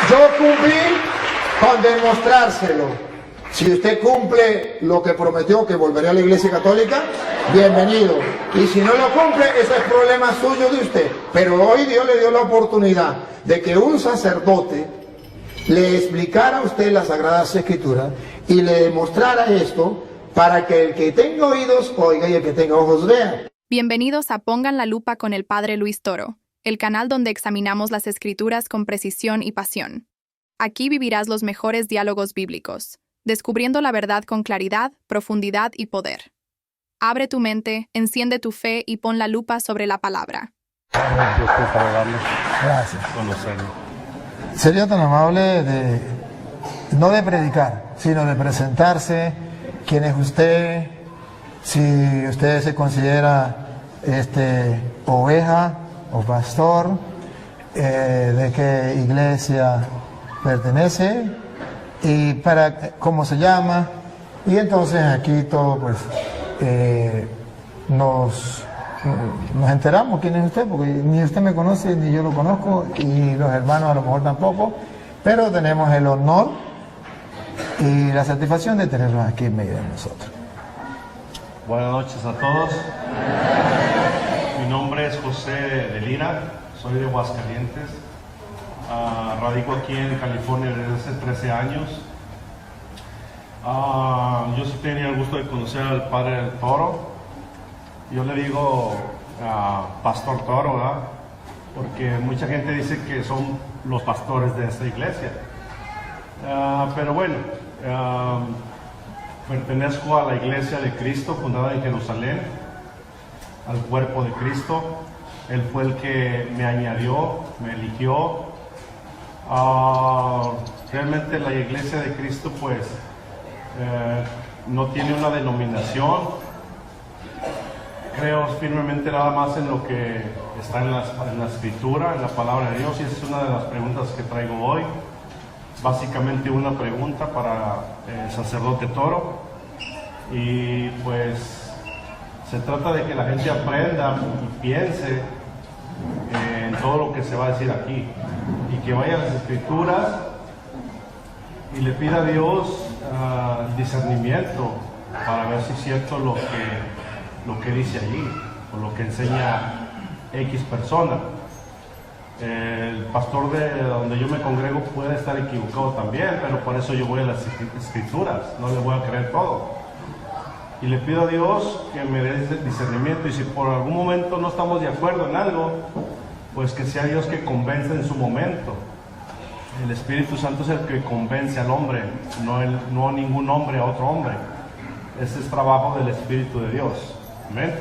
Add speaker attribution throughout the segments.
Speaker 1: Yo cumplí con demostrárselo. Si usted cumple lo que prometió, que volvería a la Iglesia Católica, bienvenido. Y si no lo cumple, ese es problema suyo de usted. Pero hoy Dios le dio la oportunidad de que un sacerdote le explicara a usted las Sagradas Escrituras y le demostrara esto para que el que tenga oídos oiga y el que tenga ojos vea.
Speaker 2: Bienvenidos a Pongan la Lupa con el Padre Luis Toro, el canal donde examinamos las Escrituras con precisión y pasión. Aquí vivirás los mejores diálogos bíblicos, descubriendo la verdad con claridad, profundidad y poder. Abre tu mente, enciende tu fe y pon la lupa sobre la palabra.
Speaker 1: Gracias. Sería tan amable no de predicar, sino de presentarse, quién es usted, si usted se considera oveja o pastor, de qué iglesia pertenece y cómo se llama, y entonces aquí todo pues nos enteramos quién es usted, porque ni usted me conoce ni yo lo conozco y los hermanos a lo mejor tampoco, pero tenemos el honor y la satisfacción de tenerlos aquí en medio de nosotros.
Speaker 3: Buenas noches a todos. Mi nombre es José de Lira, soy de Aguascalientes. Radico aquí en California desde hace 13 años. Yo sí tenía el gusto de conocer al Padre Toro. Yo le digo Pastor Toro, ¿verdad? Porque mucha gente dice que son los pastores de esta iglesia. Pero bueno, pertenezco a la Iglesia de Cristo, fundada en Jerusalén, al cuerpo de Cristo. Él fue el que me añadió, me eligió. Realmente la Iglesia de Cristo pues no tiene una denominación. Creo firmemente nada más en lo que está en la Escritura, en la Palabra de Dios, y esa es una de las preguntas que traigo hoy. Básicamente una pregunta para el sacerdote Toro, y pues se trata de que la gente aprenda y piense en todo lo que se va a decir aquí, y que vaya a las Escrituras y le pida a Dios discernimiento para ver si es cierto lo que dice allí o lo que enseña X persona. El pastor de donde yo me congrego puede estar equivocado también, pero por eso yo voy a las Escrituras, no le voy a creer todo. Y le pido a Dios que me dé discernimiento, y si por algún momento no estamos de acuerdo en algo, pues que sea Dios que convence en su momento. El Espíritu Santo es el que convence al hombre, no ningún hombre a otro hombre. Ese es trabajo del Espíritu de Dios. Amén.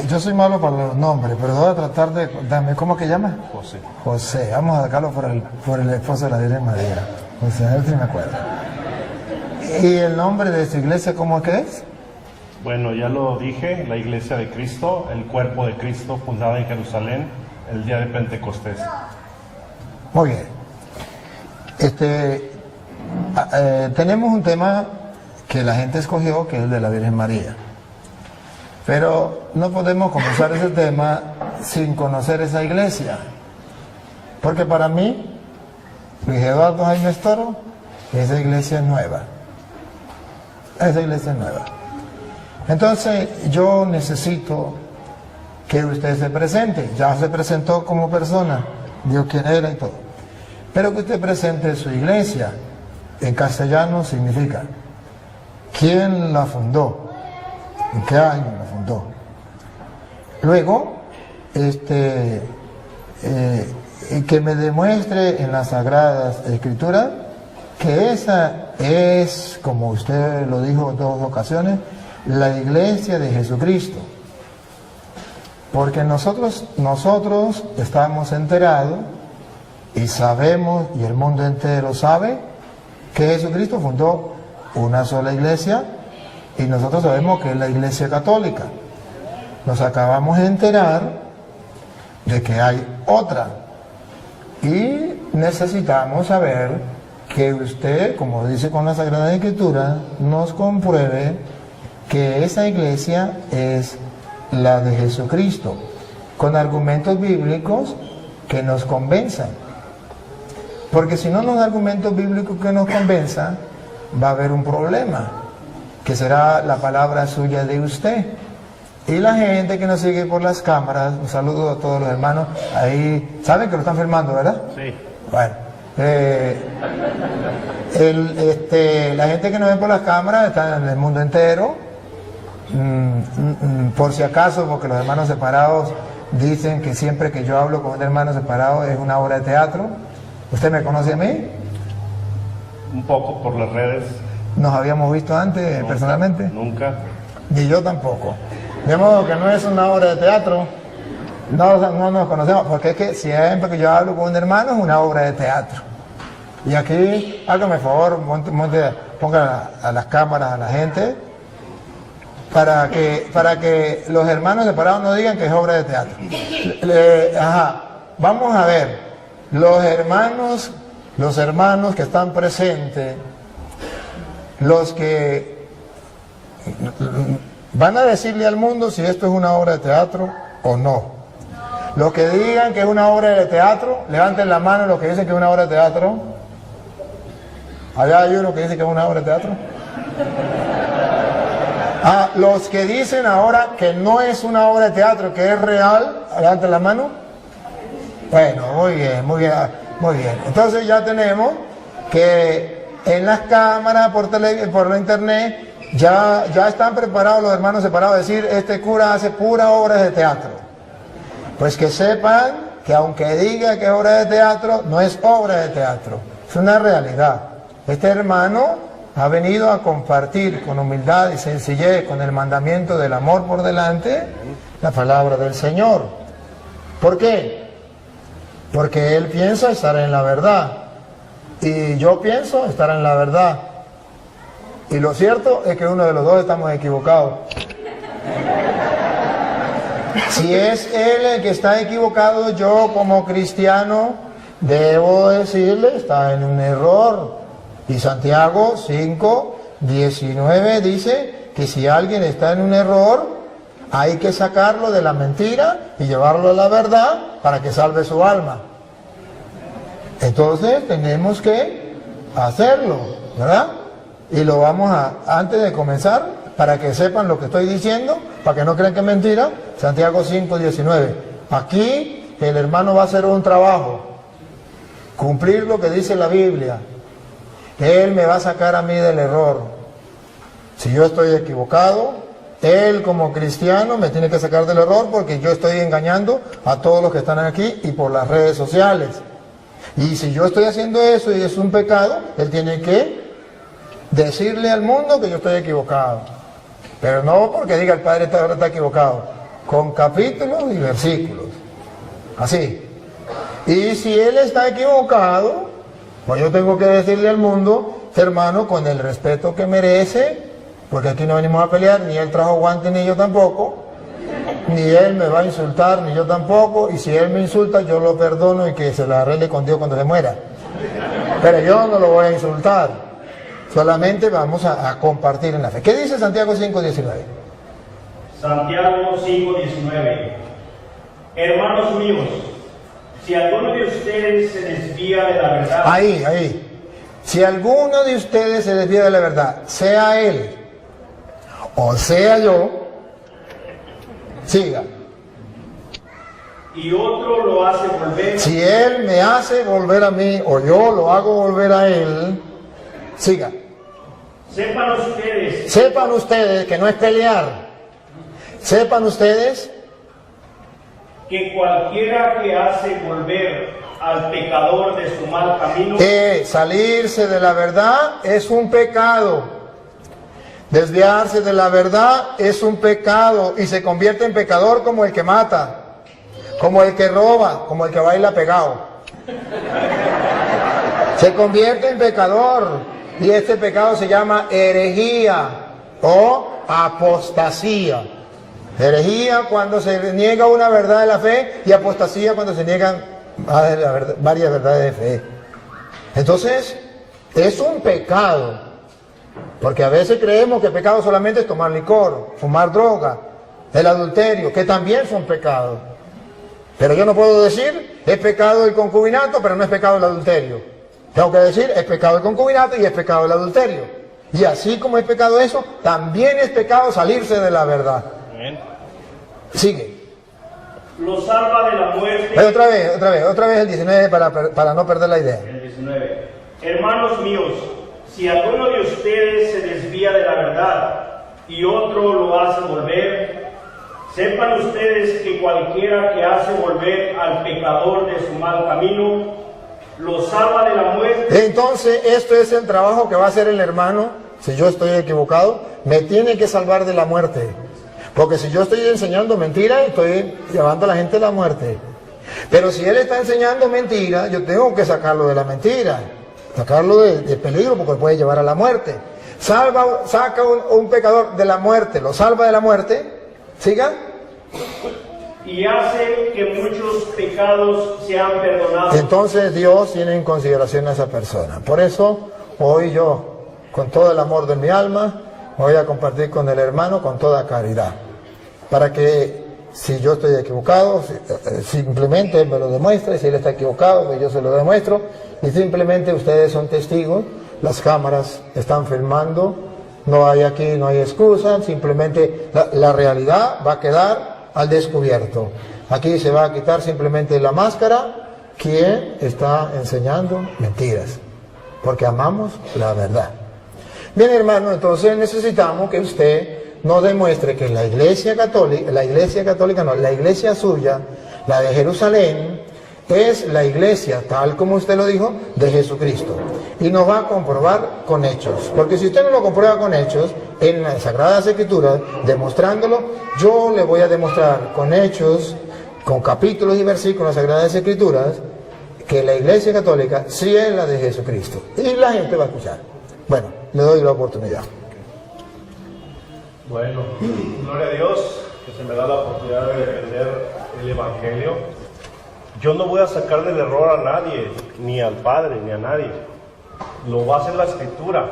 Speaker 1: Yo soy malo para los nombres, pero voy a tratar de darme, ¿cómo que llama?
Speaker 3: José.
Speaker 1: José, vamos a sacarlo por el esposo de la Virgen María. José, a ver si me acuerdo. ¿Y el nombre de su iglesia cómo que es?
Speaker 3: Bueno, ya lo dije, la Iglesia de Cristo, el cuerpo de Cristo, fundada en Jerusalén, el día de Pentecostés.
Speaker 1: Muy bien. Tenemos un tema que la gente escogió, que es el de la Virgen María. Pero no podemos comenzar ese tema sin conocer esa iglesia. Porque para mí, Luis Eduardo Jaime Toro, esa iglesia es nueva. Esa iglesia es nueva. Entonces, yo necesito que usted se presente. Ya se presentó como persona, dijo quién era y todo. Pero que usted presente su iglesia. En castellano significa quién la fundó. ¿En qué año la fundó? Luego, que me demuestre en las Sagradas Escrituras que esa es, como usted lo dijo en 2 ocasiones, la iglesia de Jesucristo. Porque nosotros estamos enterados y sabemos, y el mundo entero sabe, que Jesucristo fundó una sola iglesia, y nosotros sabemos que es la Iglesia Católica. Nos acabamos de enterar de que hay otra. Y necesitamos saber que usted, como dice con la Sagrada Escritura, nos compruebe que esa iglesia es la de Jesucristo, con argumentos bíblicos que nos convenzan. Porque si no nos da argumentos bíblicos que nos convenzan, va a haber un problema, que será la palabra suya de usted. Y la gente que nos sigue por las cámaras, un saludo a todos los hermanos, ahí, ¿saben que lo están filmando, verdad?
Speaker 3: Sí.
Speaker 1: Bueno, la gente que nos ve por las cámaras está en el mundo entero, por si acaso, porque los hermanos separados dicen que siempre que yo hablo con un hermano separado es una obra de teatro. ¿Usted me conoce a mí?
Speaker 3: Un poco por las redes.
Speaker 1: ¿Nos habíamos visto antes personalmente?
Speaker 3: Nunca.
Speaker 1: Ni yo tampoco. De modo que no es una obra de teatro. No nos conocemos, porque es que siempre que yo hablo con un hermano es una obra de teatro. Y aquí, hágame favor, ponga a las cámaras a la gente, para que los hermanos separados no digan que es obra de teatro. Vamos a ver, los hermanos que están presentes, los que van a decirle al mundo si esto es una obra de teatro o no. Los que digan que es una obra de teatro, levanten la mano los que dicen que es una obra de teatro. Allá hay uno que dice que es una obra de teatro. Los que dicen ahora que no es una obra de teatro, que es real, levanten la mano. Bueno, muy bien. Entonces ya tenemos que en las cámaras, por la internet, ya están preparados los hermanos separados a decir, este cura hace pura obra de teatro. Pues que sepan que aunque diga que es obra de teatro, no es obra de teatro, es una realidad. Este hermano ha venido a compartir con humildad y sencillez, con el mandamiento del amor por delante, la palabra del Señor. ¿Por qué? Porque él piensa estar en la verdad y yo pienso estar en la verdad. Y lo cierto es que uno de los dos estamos equivocados. Si es él el que está equivocado, yo como cristiano debo decirle, está en un error. Y Santiago 5:19 dice que si alguien está en un error, hay que sacarlo de la mentira y llevarlo a la verdad para que salve su alma. Entonces tenemos que hacerlo, ¿verdad? Y lo vamos antes de comenzar, para que sepan lo que estoy diciendo, para que no crean que es mentira, Santiago 5:19. Aquí el hermano va a hacer un trabajo, cumplir lo que dice la Biblia. Él me va a sacar a mí del error. Si yo estoy equivocado, él como cristiano me tiene que sacar del error, porque yo estoy engañando a todos los que están aquí y por las redes sociales. Y si yo estoy haciendo eso y es un pecado, él tiene que decirle al mundo que yo estoy equivocado. Pero no porque diga el padre está equivocado, con capítulos y versículos. Así. Y si él está equivocado, pues yo tengo que decirle al mundo, hermano, con el respeto que merece, porque aquí no venimos a pelear, ni él trajo guantes ni yo tampoco, ni él me va a insultar, ni yo tampoco, y si él me insulta, yo lo perdono y que se la arregle con Dios cuando se muera. Pero yo no lo voy a insultar, solamente vamos a compartir en la fe. ¿Qué dice Santiago 5:19?
Speaker 4: Santiago 5:19. Hermanos míos, si alguno de ustedes se desvía de la verdad...
Speaker 1: Ahí. Si alguno de ustedes se desvía de la verdad, sea él o sea yo, siga.
Speaker 4: Y otro lo hace volver...
Speaker 1: Si él me hace volver a mí o yo lo hago volver a él, siga. Sepan ustedes que no es pelear. Sepan ustedes
Speaker 4: que cualquiera que hace volver al pecador de su mal camino...
Speaker 1: salirse de la verdad es un pecado. Desviarse de la verdad es un pecado y se convierte en pecador como el que mata, como el que roba, como el que baila pegado. Se convierte en pecador y este pecado se llama herejía o apostasía. Herejía cuando se niega una verdad de la fe y apostasía cuando se niegan varias verdades de fe. Entonces, es un pecado. Porque a veces creemos que pecado solamente es tomar licor, fumar droga, el adulterio, que también son pecados. Pero yo no puedo decir, es pecado el concubinato, pero no es pecado el adulterio. Tengo que decir, es pecado el concubinato y es pecado el adulterio. Y así como es pecado eso, también es pecado salirse de la verdad. Sigue.
Speaker 4: Lo salva de la muerte.
Speaker 1: Otra vez el 19 para no perder la idea.
Speaker 4: El 19. Hermanos míos, si alguno de ustedes se desvía de la verdad y otro lo hace volver, sepan ustedes que cualquiera que hace volver al pecador de su mal camino, lo salva de la muerte.
Speaker 1: Entonces, esto es el trabajo que va a hacer el hermano. Si yo estoy equivocado, me tiene que salvar de la muerte. Porque si yo estoy enseñando mentira, estoy llevando a la gente a la muerte. Pero si él está enseñando mentira, yo tengo que sacarlo de la mentira, sacarlo de peligro, porque lo puede llevar a la muerte. Saca un pecador de la muerte, lo salva de la muerte. ¿Siga?
Speaker 4: Y hace que muchos pecados sean perdonados.
Speaker 1: Entonces Dios tiene en consideración a esa persona. Por eso hoy yo, con todo el amor de mi alma, voy a compartir con el hermano con toda caridad. Para que si yo estoy equivocado, simplemente él me lo demuestre. Si él está equivocado, pues yo se lo demuestro. Y simplemente ustedes son testigos. Las cámaras están filmando. No hay excusa. Simplemente la realidad va a quedar al descubierto. Aquí se va a quitar simplemente la máscara. ¿Quién está enseñando mentiras? Porque amamos la verdad. Bien, hermano, entonces necesitamos que usted nos demuestre que la iglesia suya, la de Jerusalén, es la iglesia, tal como usted lo dijo, de Jesucristo. Y nos va a comprobar con hechos. Porque si usted no lo comprueba con hechos, en las Sagradas Escrituras, demostrándolo, yo le voy a demostrar con hechos, con capítulos y versículos en las Sagradas Escrituras, que la iglesia católica sí es la de Jesucristo. Y la gente va a escuchar. Bueno, le doy la oportunidad.
Speaker 3: Bueno, gloria a Dios que se me da la oportunidad de defender el Evangelio. Yo no voy a sacar del error a nadie, ni al Padre, ni a nadie. Lo va a hacer la Escritura.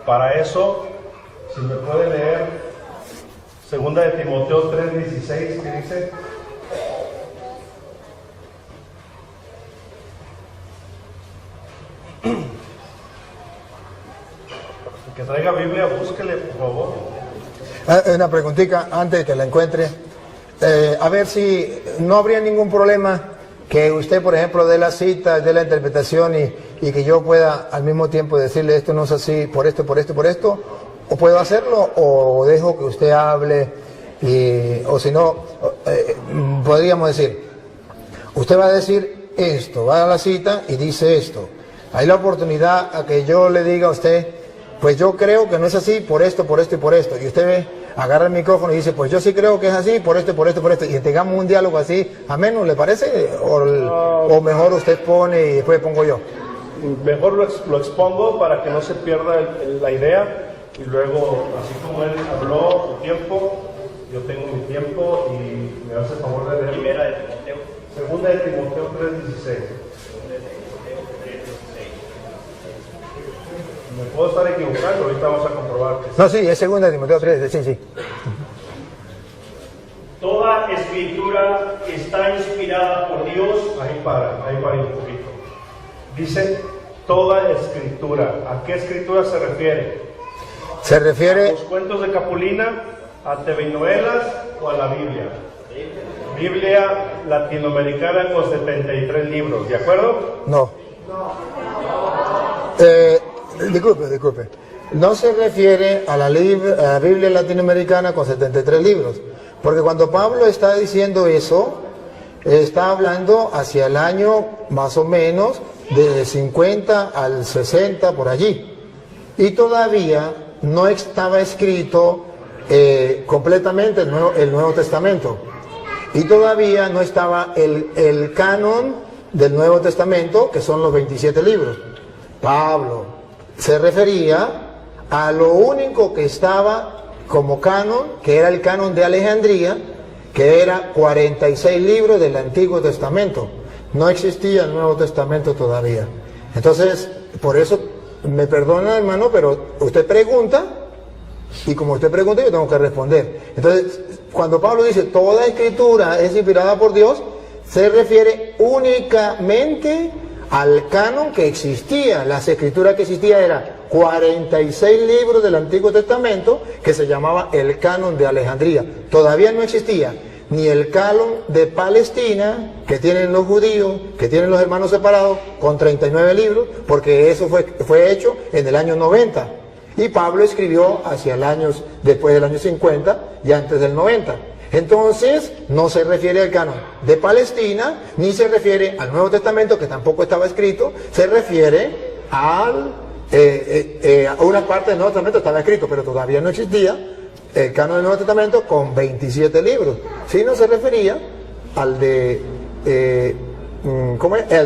Speaker 3: Para eso, si me puede leer 2 de Timoteo 3:16, que dice: que traiga Biblia, búsquele, por favor.
Speaker 1: Una preguntita antes de que la encuentre. A ver si no habría ningún problema que usted, por ejemplo, dé la cita, dé la interpretación y que yo pueda al mismo tiempo decirle esto no es así, por esto, por esto, por esto. ¿O puedo hacerlo o dejo que usted hable? O si no, podríamos decir, usted va a decir esto, va a la cita y dice esto. Hay la oportunidad a que yo le diga a usted, pues yo creo que no es así, por esto, por esto y por esto. Y usted ve, agarra el micrófono y dice, pues yo sí creo que es así, por esto, por esto, por esto. Y tengamos un diálogo así, ameno, ¿le parece? O mejor usted pone y después pongo yo.
Speaker 3: Mejor lo expongo para que no se pierda la idea. Y luego, así como él habló su tiempo, yo tengo mi tiempo y me hace el favor de leer.
Speaker 4: Primera de Timoteo.
Speaker 3: Segunda de Timoteo 3:16. Me puedo estar equivocando, ahorita vamos a comprobar que
Speaker 1: No, sí, es segunda de Timoteo 3, sí.
Speaker 4: Toda escritura está inspirada por Dios.
Speaker 3: ahí para un poquito. Dice toda escritura. ¿A qué escritura se refiere?
Speaker 1: Se refiere...
Speaker 3: ¿A los cuentos de Capulina, a telenovelas o a la Biblia? Biblia latinoamericana con 73 libros, ¿de acuerdo?
Speaker 1: No. Disculpe. No se refiere a la Biblia latinoamericana con 73 libros. Porque cuando Pablo está diciendo eso, está hablando hacia el año más o menos de 50 al 60 por allí. Y todavía no estaba escrito completamente el Nuevo Testamento. Y todavía no estaba el canon del Nuevo Testamento, que son los 27 libros. Pablo se refería a lo único que estaba como canon, que era el canon de Alejandría, que era 46 libros del Antiguo Testamento. No existía el Nuevo Testamento todavía. Entonces, por eso, me perdona, hermano, pero usted pregunta, y como usted pregunta, yo tengo que responder. Entonces, cuando Pablo dice, toda escritura es inspirada por Dios, se refiere únicamente al canon que existía. Las escrituras que existía eran 46 libros del Antiguo Testamento que se llamaba el canon de Alejandría. Todavía no existía ni el canon de Palestina que tienen los judíos, que tienen los hermanos separados, con 39 libros, porque eso fue hecho en el año 90. Y Pablo escribió hacia el año, después del año 50 y antes del 90. Entonces, no se refiere al canon de Palestina, ni se refiere al Nuevo Testamento, que tampoco estaba escrito, se refiere a una parte del Nuevo Testamento estaba escrito, pero todavía no existía el canon del Nuevo Testamento con 27 libros. Sí, no se refería al de, el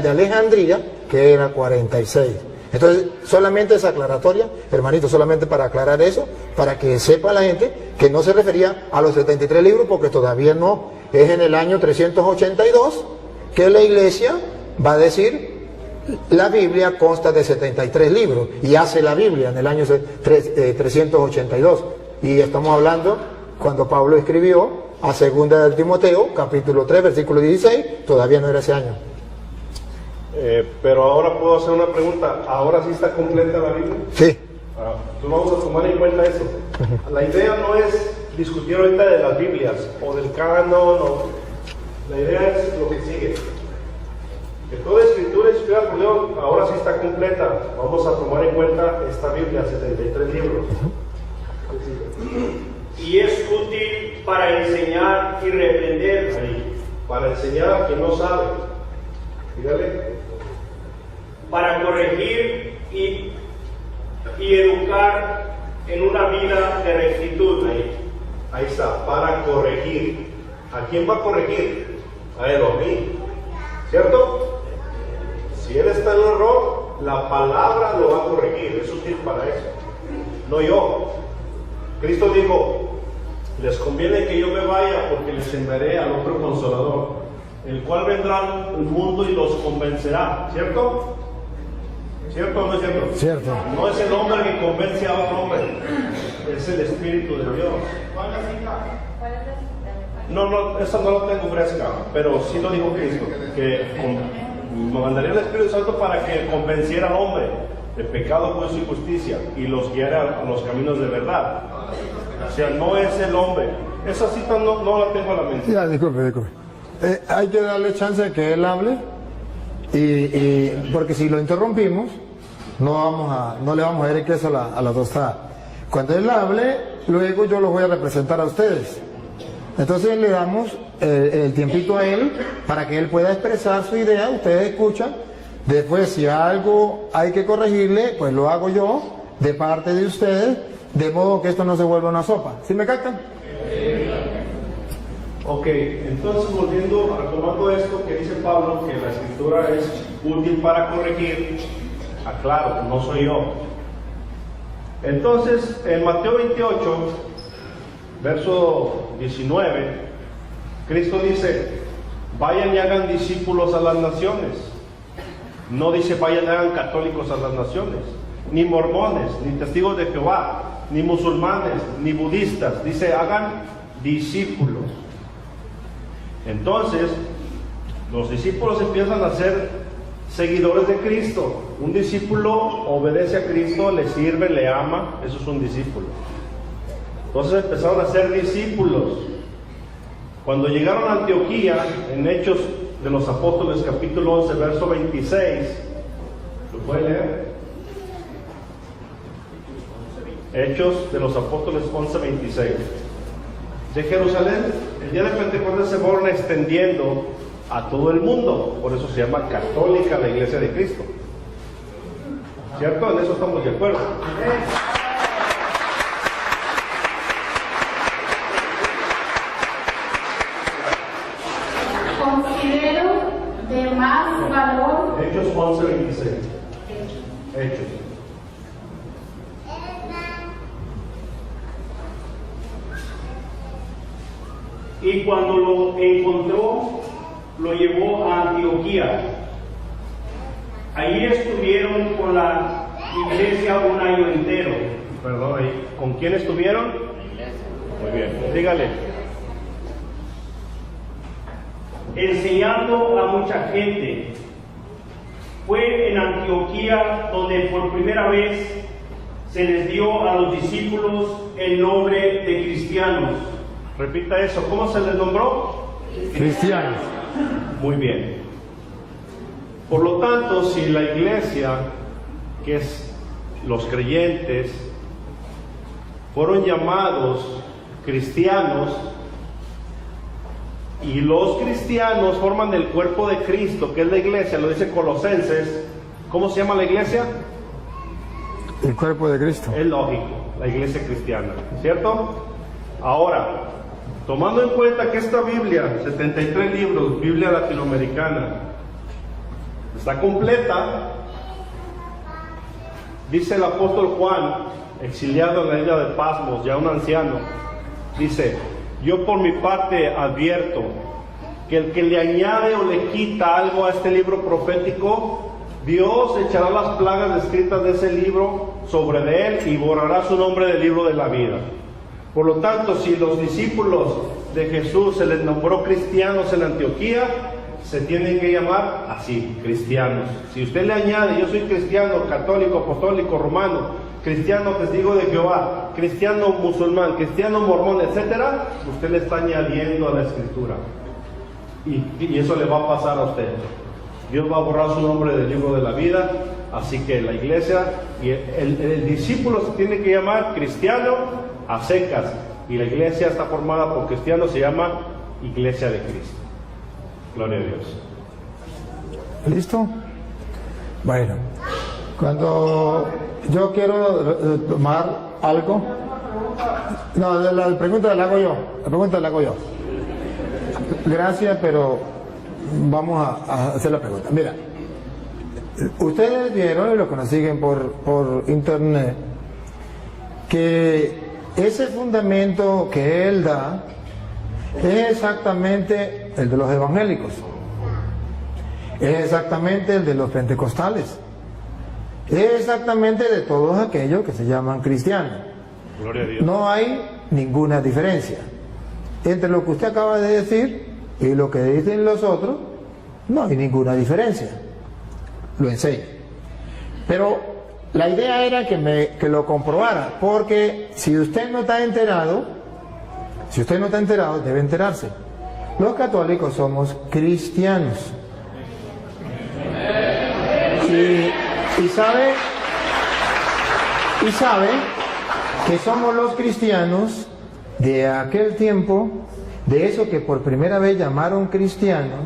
Speaker 1: de Alejandría, que era 46. Entonces, solamente esa aclaratoria, hermanito, solamente para aclarar eso, para que sepa la gente que no se refería a los 73 libros, porque todavía no. Es en el año 382 que la iglesia va a decir, la Biblia consta de 73 libros, y hace la Biblia en el año 382. Y estamos hablando cuando Pablo escribió a 2 de Timoteo, capítulo 3, versículo 16, todavía no era ese año.
Speaker 3: Pero ahora puedo hacer una pregunta. ¿Ahora sí está completa la Biblia?
Speaker 1: Sí.
Speaker 3: Entonces vamos a tomar en cuenta eso. La idea no es discutir ahorita de las Biblias o del canon. La idea es lo que sigue. Que toda escritura inspirada por Dios ahora sí está completa. Vamos a tomar en cuenta esta Biblia, 73 libros.
Speaker 4: Y es útil para enseñar y reprender.
Speaker 3: Para enseñar a quien no sabe. Dígale.
Speaker 4: Para corregir y educar en una vida de rectitud.
Speaker 3: Ahí está, para corregir. ¿A quién va a corregir? A él o a mí. ¿Cierto? Si él está en un error, la palabra lo va a corregir. Es útil para eso. No yo. Cristo dijo, les conviene que yo me vaya porque les enviaré al otro consolador, el cual vendrá al mundo y los convencerá. ¿Cierto? ¿Cierto o no es cierto?
Speaker 1: Cierto.
Speaker 3: No es el hombre que convence a otro hombre, es el Espíritu de Dios. No, esa no la tengo fresca, pero sí lo dijo Cristo, que me mandaría el Espíritu Santo para que convenciera al hombre de pecado, juicio y justicia, y los guiara a los caminos de verdad. O sea, no es el hombre. Esa cita no la tengo a la mente.
Speaker 1: Ya, disculpe. Hay que darle chance de que él hable, porque si lo interrumpimos, no le vamos a dar el queso a la tostada. Cuando él hable, luego yo los voy a representar a ustedes. Entonces le damos el tiempito a él para que él pueda expresar su idea. Ustedes escuchan. Después, si algo hay que corregirle, pues lo hago yo de parte de ustedes, de modo que esto no se vuelva una sopa. ¿Sí me captan?
Speaker 3: Ok, entonces volviendo, retomando esto que dice Pablo, que la escritura es útil para corregir, aclaro, no soy yo. Entonces, en Mateo 28, verso 19, Cristo dice, vayan y hagan discípulos a las naciones. No dice vayan y hagan católicos a las naciones, ni mormones, ni testigos de Jehová, ni musulmanes, ni budistas. Dice hagan discípulos. Entonces, los discípulos empiezan a ser seguidores de Cristo. Un discípulo obedece a Cristo, le sirve, le ama, eso es un discípulo. Entonces empezaron a ser discípulos. Cuando llegaron a Antioquía, en Hechos de los Apóstoles, capítulo 11, verso 26, ¿lo puede leer? Hechos de los Apóstoles 11, 26. De Jerusalén, el día de Pentecostés se fueron extendiendo a todo el mundo, por eso se llama católica la Iglesia de Cristo. ¿Cierto? En eso estamos de acuerdo.
Speaker 5: Considero de más valor.
Speaker 3: Hechos 11, 26. Hechos.
Speaker 4: Y cuando lo encontró, lo llevó a Antioquía. Allí estuvieron con la iglesia un año entero.
Speaker 3: Perdón, ¿con quién estuvieron? Muy bien, dígale.
Speaker 4: enseñando a mucha gente. Fue en Antioquía donde por primera vez se les dio a los discípulos el nombre de cristianos. Repita eso, ¿cómo se les nombró?
Speaker 1: Cristianos.
Speaker 4: Muy bien. Por lo tanto, si la iglesia, que es los creyentes, fueron llamados cristianos, y los cristianos forman el cuerpo de Cristo, que es la iglesia, lo dice Colosenses. ¿Cómo se llama la iglesia?
Speaker 1: El cuerpo de Cristo.
Speaker 4: Es lógico, la iglesia cristiana, ¿cierto? Ahora, tomando en cuenta que esta Biblia, 73 libros, Biblia latinoamericana, está completa, dice el apóstol Juan, exiliado en la isla de Pasmos, ya un anciano, dice: yo por mi parte advierto que el que le añade o le quita algo a este libro profético, Dios echará las plagas descritas de ese libro sobre de él y borrará su nombre del libro de la vida. Por lo tanto, si los discípulos de Jesús se les nombró cristianos en Antioquía, se tienen que llamar así, cristianos. Si usted le añade: yo soy cristiano, católico, apostólico, romano, cristiano testigo de Jehová, cristiano musulmán, cristiano mormón, etcétera, usted le está añadiendo a la escritura. Y eso le va a pasar a usted. Dios va a borrar su nombre del libro de la vida. Así que la iglesia y el discípulo se tiene que llamar cristiano a secas. Y la iglesia está formada por cristianos, se llama Iglesia de Cristo. Gloria a Dios.
Speaker 1: ¿Listo? Bueno, cuando yo quiero tomar algo, no, la pregunta la hago yo. La pregunta la hago yo. Gracias, pero vamos a hacer la pregunta. Mira, ustedes vieron, y lo que nos siguen por internet, que ese fundamento que él da es exactamente el de los evangélicos, es exactamente el de los pentecostales, es exactamente de todos aquellos que se llaman cristianos.
Speaker 4: Gloria a Dios.
Speaker 1: No hay ninguna diferencia entre lo que usted acaba de decir y lo que dicen los otros. No hay ninguna diferencia. Lo enseño. Pero la idea era que lo comprobara, porque si usted no está enterado, debe enterarse. Los católicos somos cristianos. Y sabe que somos los cristianos de aquel tiempo, de eso que por primera vez llamaron cristianos,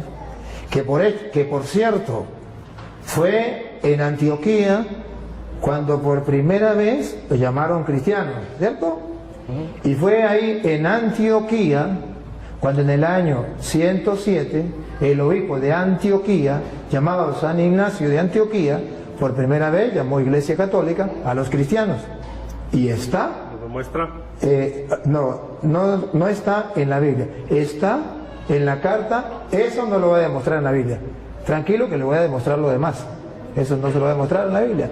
Speaker 1: que por cierto fue en Antioquía cuando por primera vez lo llamaron cristianos, ¿cierto? Y fue ahí en Antioquía cuando en el año 107 el obispo de Antioquía, llamado San Ignacio de Antioquía, por primera vez llamó Iglesia Católica a los cristianos. Y está...
Speaker 4: ¿Lo demuestra?
Speaker 1: No está en la Biblia, está en la carta. Eso no lo voy a demostrar en la Biblia. Tranquilo que le voy a demostrar lo demás. Eso no se lo voy a demostrar en la Biblia.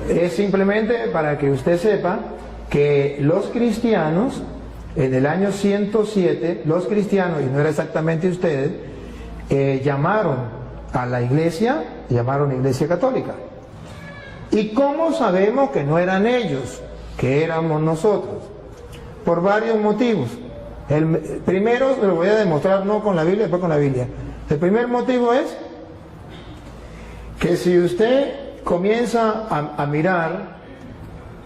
Speaker 1: Es simplemente para que usted sepa que los cristianos, en el año 107, los cristianos, y no era exactamente ustedes, llamaron a la iglesia, llamaron Iglesia Católica. ¿Y cómo sabemos que no eran ellos, que éramos nosotros? Por varios motivos. El primero lo voy a demostrar no con la Biblia, después con la Biblia. El primer motivo es que si usted comienza a mirar,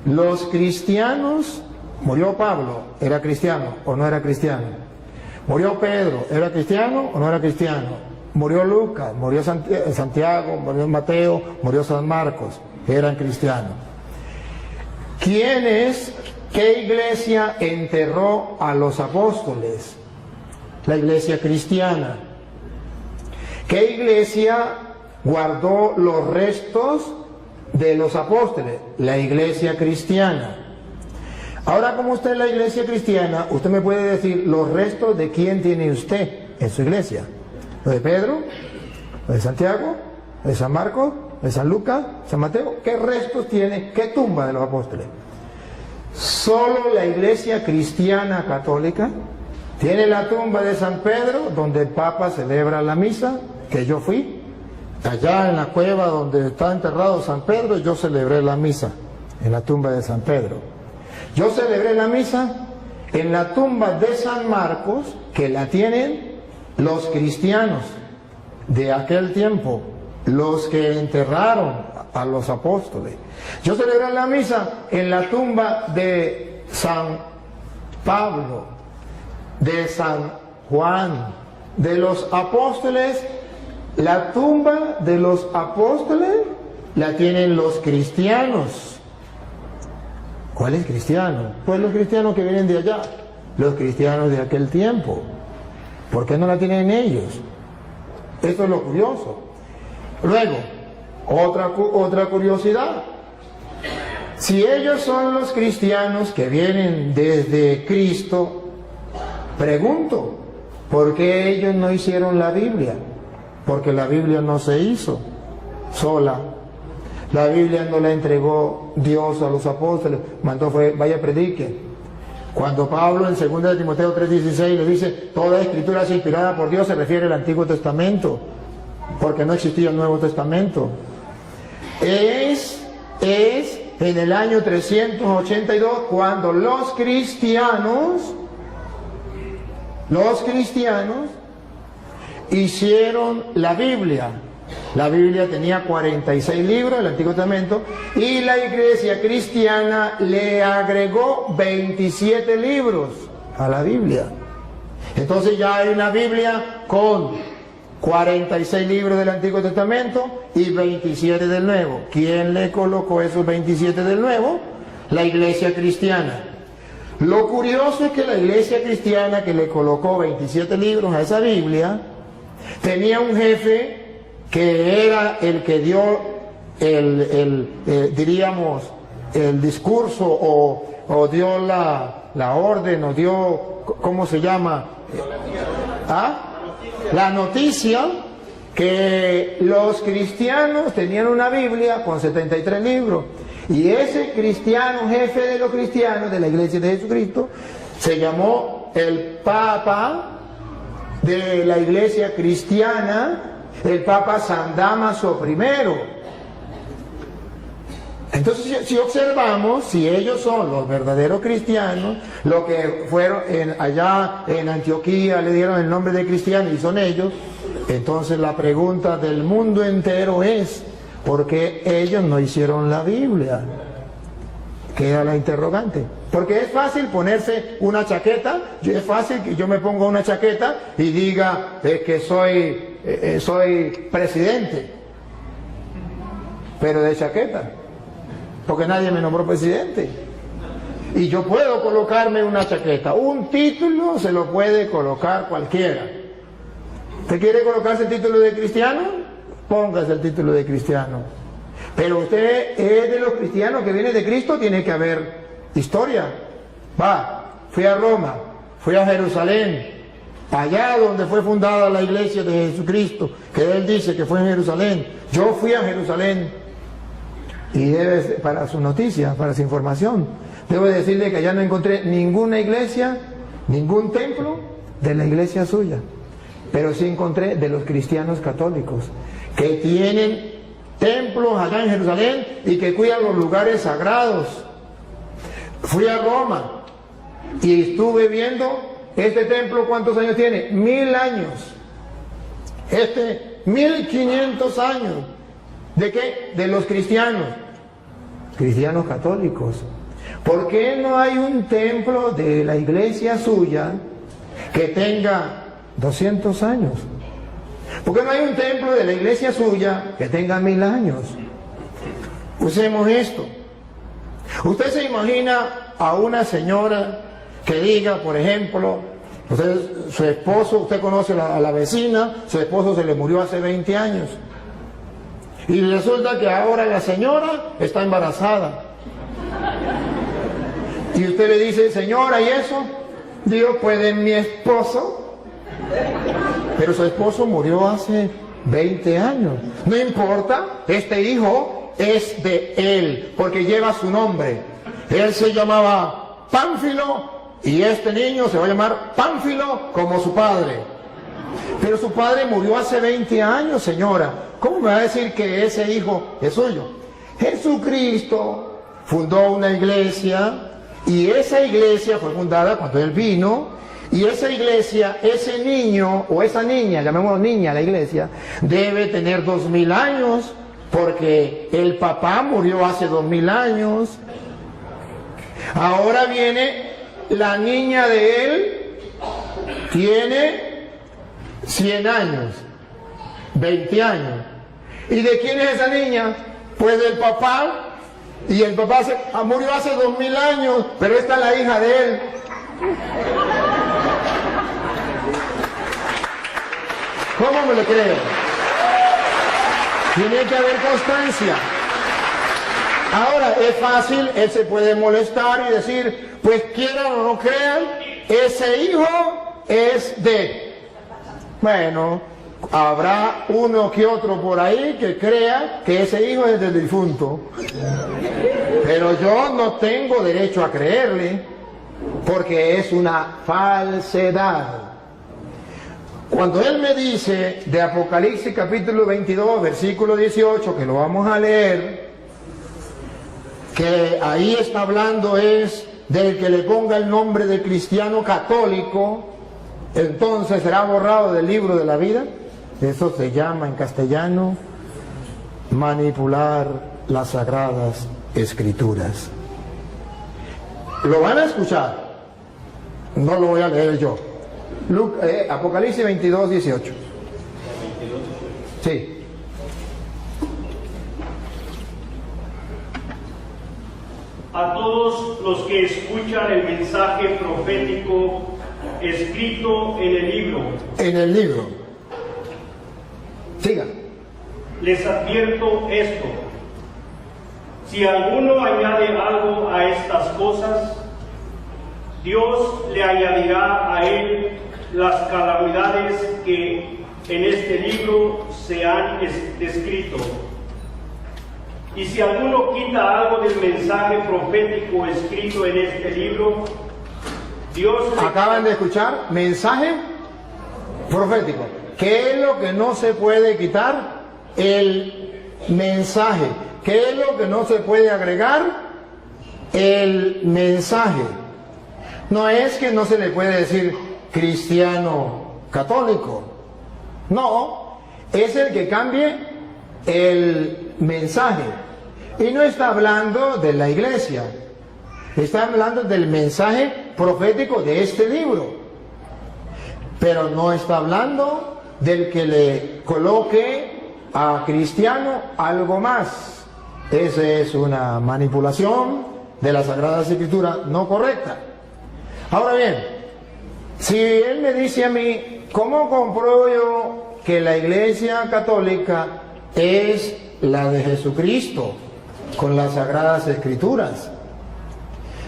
Speaker 1: los cristianos, murió Pablo, ¿era cristiano o no era cristiano? Murió Pedro, ¿era cristiano o no era cristiano? Murió Lucas, murió Santiago, murió Mateo, murió San Marcos, eran cristianos. ¿Qué iglesia enterró a los apóstoles? La iglesia cristiana. ¿Qué iglesia guardó los restos de los apóstoles? La iglesia cristiana. Ahora, como usted es la iglesia cristiana, usted me puede decir los restos de quién tiene usted en su iglesia. ¿Lo de Pedro? ¿Lo de Santiago? ¿Lo de San Marcos? ¿Lo de San Lucas? ¿San Mateo? ¿Qué restos tiene? ¿Qué tumba de los apóstoles? Solo la iglesia cristiana católica Tiene la tumba de San Pedro, donde el Papa celebra la misa, que yo fui. Allá en la cueva donde está enterrado San Pedro, yo celebré la misa, en la tumba de San Pedro. Yo celebré la misa en la tumba de San Marcos, que la tienen los cristianos de aquel tiempo, los que enterraron a los apóstoles. Yo celebré la misa en la tumba de San Pablo, de San Juan, de los apóstoles. La tumba de los apóstoles la tienen los cristianos. ¿Cuáles cristianos? Pues los cristianos que vienen de allá, los cristianos de aquel tiempo. ¿Por qué no la tienen ellos? Eso es lo curioso. Luego, otra curiosidad. Si ellos son los cristianos que vienen desde Cristo, pregunto, ¿por qué ellos no hicieron la Biblia? Porque la Biblia no se hizo sola. La Biblia no la entregó Dios a los apóstoles, mandó fue, vaya predique. Cuando Pablo en 2 de Timoteo 3:16 le dice, toda escritura es inspirada por Dios, se refiere al Antiguo Testamento, porque no existía el Nuevo Testamento. Es en el año 382 cuando los cristianos hicieron la Biblia. La Biblia tenía 46 libros, el Antiguo Testamento, y la iglesia cristiana le agregó 27 libros a la Biblia. Entonces ya hay una Biblia con 46 libros del Antiguo Testamento y 27 del Nuevo. ¿Quién le colocó esos 27 del Nuevo? La iglesia cristiana. Lo curioso es que la iglesia cristiana que le colocó 27 libros a esa Biblia tenía un jefe que era el que dio diríamos, el discurso o dio la orden o dio, ¿cómo se llama? La noticia que los cristianos tenían una Biblia con 73 libros. Y ese cristiano, jefe de los cristianos de la iglesia de Jesucristo, se llamó el Papa de la iglesia cristiana, el Papa San Dámaso I. Entonces, si observamos, si ellos son los verdaderos cristianos, lo que fueron allá en Antioquía le dieron el nombre de cristianos y son ellos, entonces la pregunta del mundo entero es, ¿por qué ellos no hicieron la Biblia? Queda la interrogante. Porque es fácil ponerse una chaqueta, es fácil que yo me ponga una chaqueta y diga que soy presidente, pero de chaqueta, porque nadie me nombró presidente. Y yo puedo colocarme una chaqueta, un título se lo puede colocar cualquiera. ¿Usted quiere colocarse el título de cristiano? Póngase el título de cristiano. Pero usted es de los cristianos que viene de Cristo, tiene que haber historia. Fui a Roma, fui a Jerusalén, allá donde fue fundada la iglesia de Jesucristo, que él dice que fue en Jerusalén. Yo fui a Jerusalén y para su noticia, para su información, debo decirle que allá no encontré ninguna iglesia, ningún templo de la iglesia suya, pero sí encontré de los cristianos católicos que tienen templos allá en Jerusalén y que cuidan los lugares sagrados. Fui a Roma y estuve viendo este templo. ¿Cuántos años tiene? 1000 años. 1500 años. ¿De qué? De los cristianos católicos. ¿Por qué no hay un templo de la iglesia suya que tenga 200 años? ¿Por qué no hay un templo de la iglesia suya que tenga 1000 años? Usemos esto. Usted se imagina a una señora que diga, por ejemplo, su esposo, usted conoce a la vecina, su esposo se le murió hace 20 años. Y resulta que ahora la señora está embarazada. Y usted le dice, señora, ¿y eso? Digo, pues de mi esposo. Pero su esposo murió hace 20 años. No importa, este hijo es de él, porque lleva su nombre. Él se llamaba Pánfilo
Speaker 6: y este niño se va a llamar Pánfilo como su padre. Pero su padre murió hace 20 años, señora. ¿Cómo me va a decir que ese hijo es suyo? Jesucristo fundó una iglesia y esa iglesia fue fundada cuando él vino, y esa iglesia, ese niño o esa niña, llamémoslo niña la iglesia, debe tener 2000 años porque el papá murió hace 2000 años. Ahora viene la niña de él, tiene 100 años, 20 años. ¿Y de quién es esa niña? Pues del papá. Y el papá murió hace 2000 años, pero esta es la hija de él. ¿Cómo me lo creo? Tiene que haber constancia. Ahora, es fácil, él se puede molestar y decir, pues quieran o no crean, ese hijo es de él. Bueno, habrá uno que otro por ahí que crea que ese hijo es del difunto. Pero yo no tengo derecho a creerle, porque es una falsedad. Cuando él me dice de Apocalipsis capítulo 22, versículo 18, que lo vamos a leer, que ahí está hablando es del que le ponga el nombre de cristiano católico, entonces será borrado del libro de la vida. Eso se llama en castellano manipular las sagradas escrituras. Lo van a escuchar, no lo voy a leer yo. Apocalipsis 22, 18. Sí.
Speaker 4: A todos los que escuchan el mensaje profético escrito en el libro.
Speaker 6: En el libro. Siga.
Speaker 4: Les advierto esto: si alguno añade algo a estas cosas, Dios le añadirá a él las calamidades que en este libro se han descrito. Y si alguno quita algo del mensaje profético escrito en este libro, Dios le...
Speaker 6: Acaban de escuchar, mensaje profético. ¿Qué es lo que no se puede quitar? El mensaje. ¿Qué es lo que no se puede agregar? El mensaje. No es que no se le puede decir cristiano católico. No, es el que cambie el mensaje. Y no está hablando de la iglesia, está hablando del mensaje profético de este libro. Pero no está hablando del que le coloque a cristiano algo más. Esa es una manipulación de la Sagrada Escritura no correcta. Ahora bien, si él me dice a mí, ¿cómo compruebo yo que la Iglesia Católica es la de Jesucristo? Con las Sagradas Escrituras.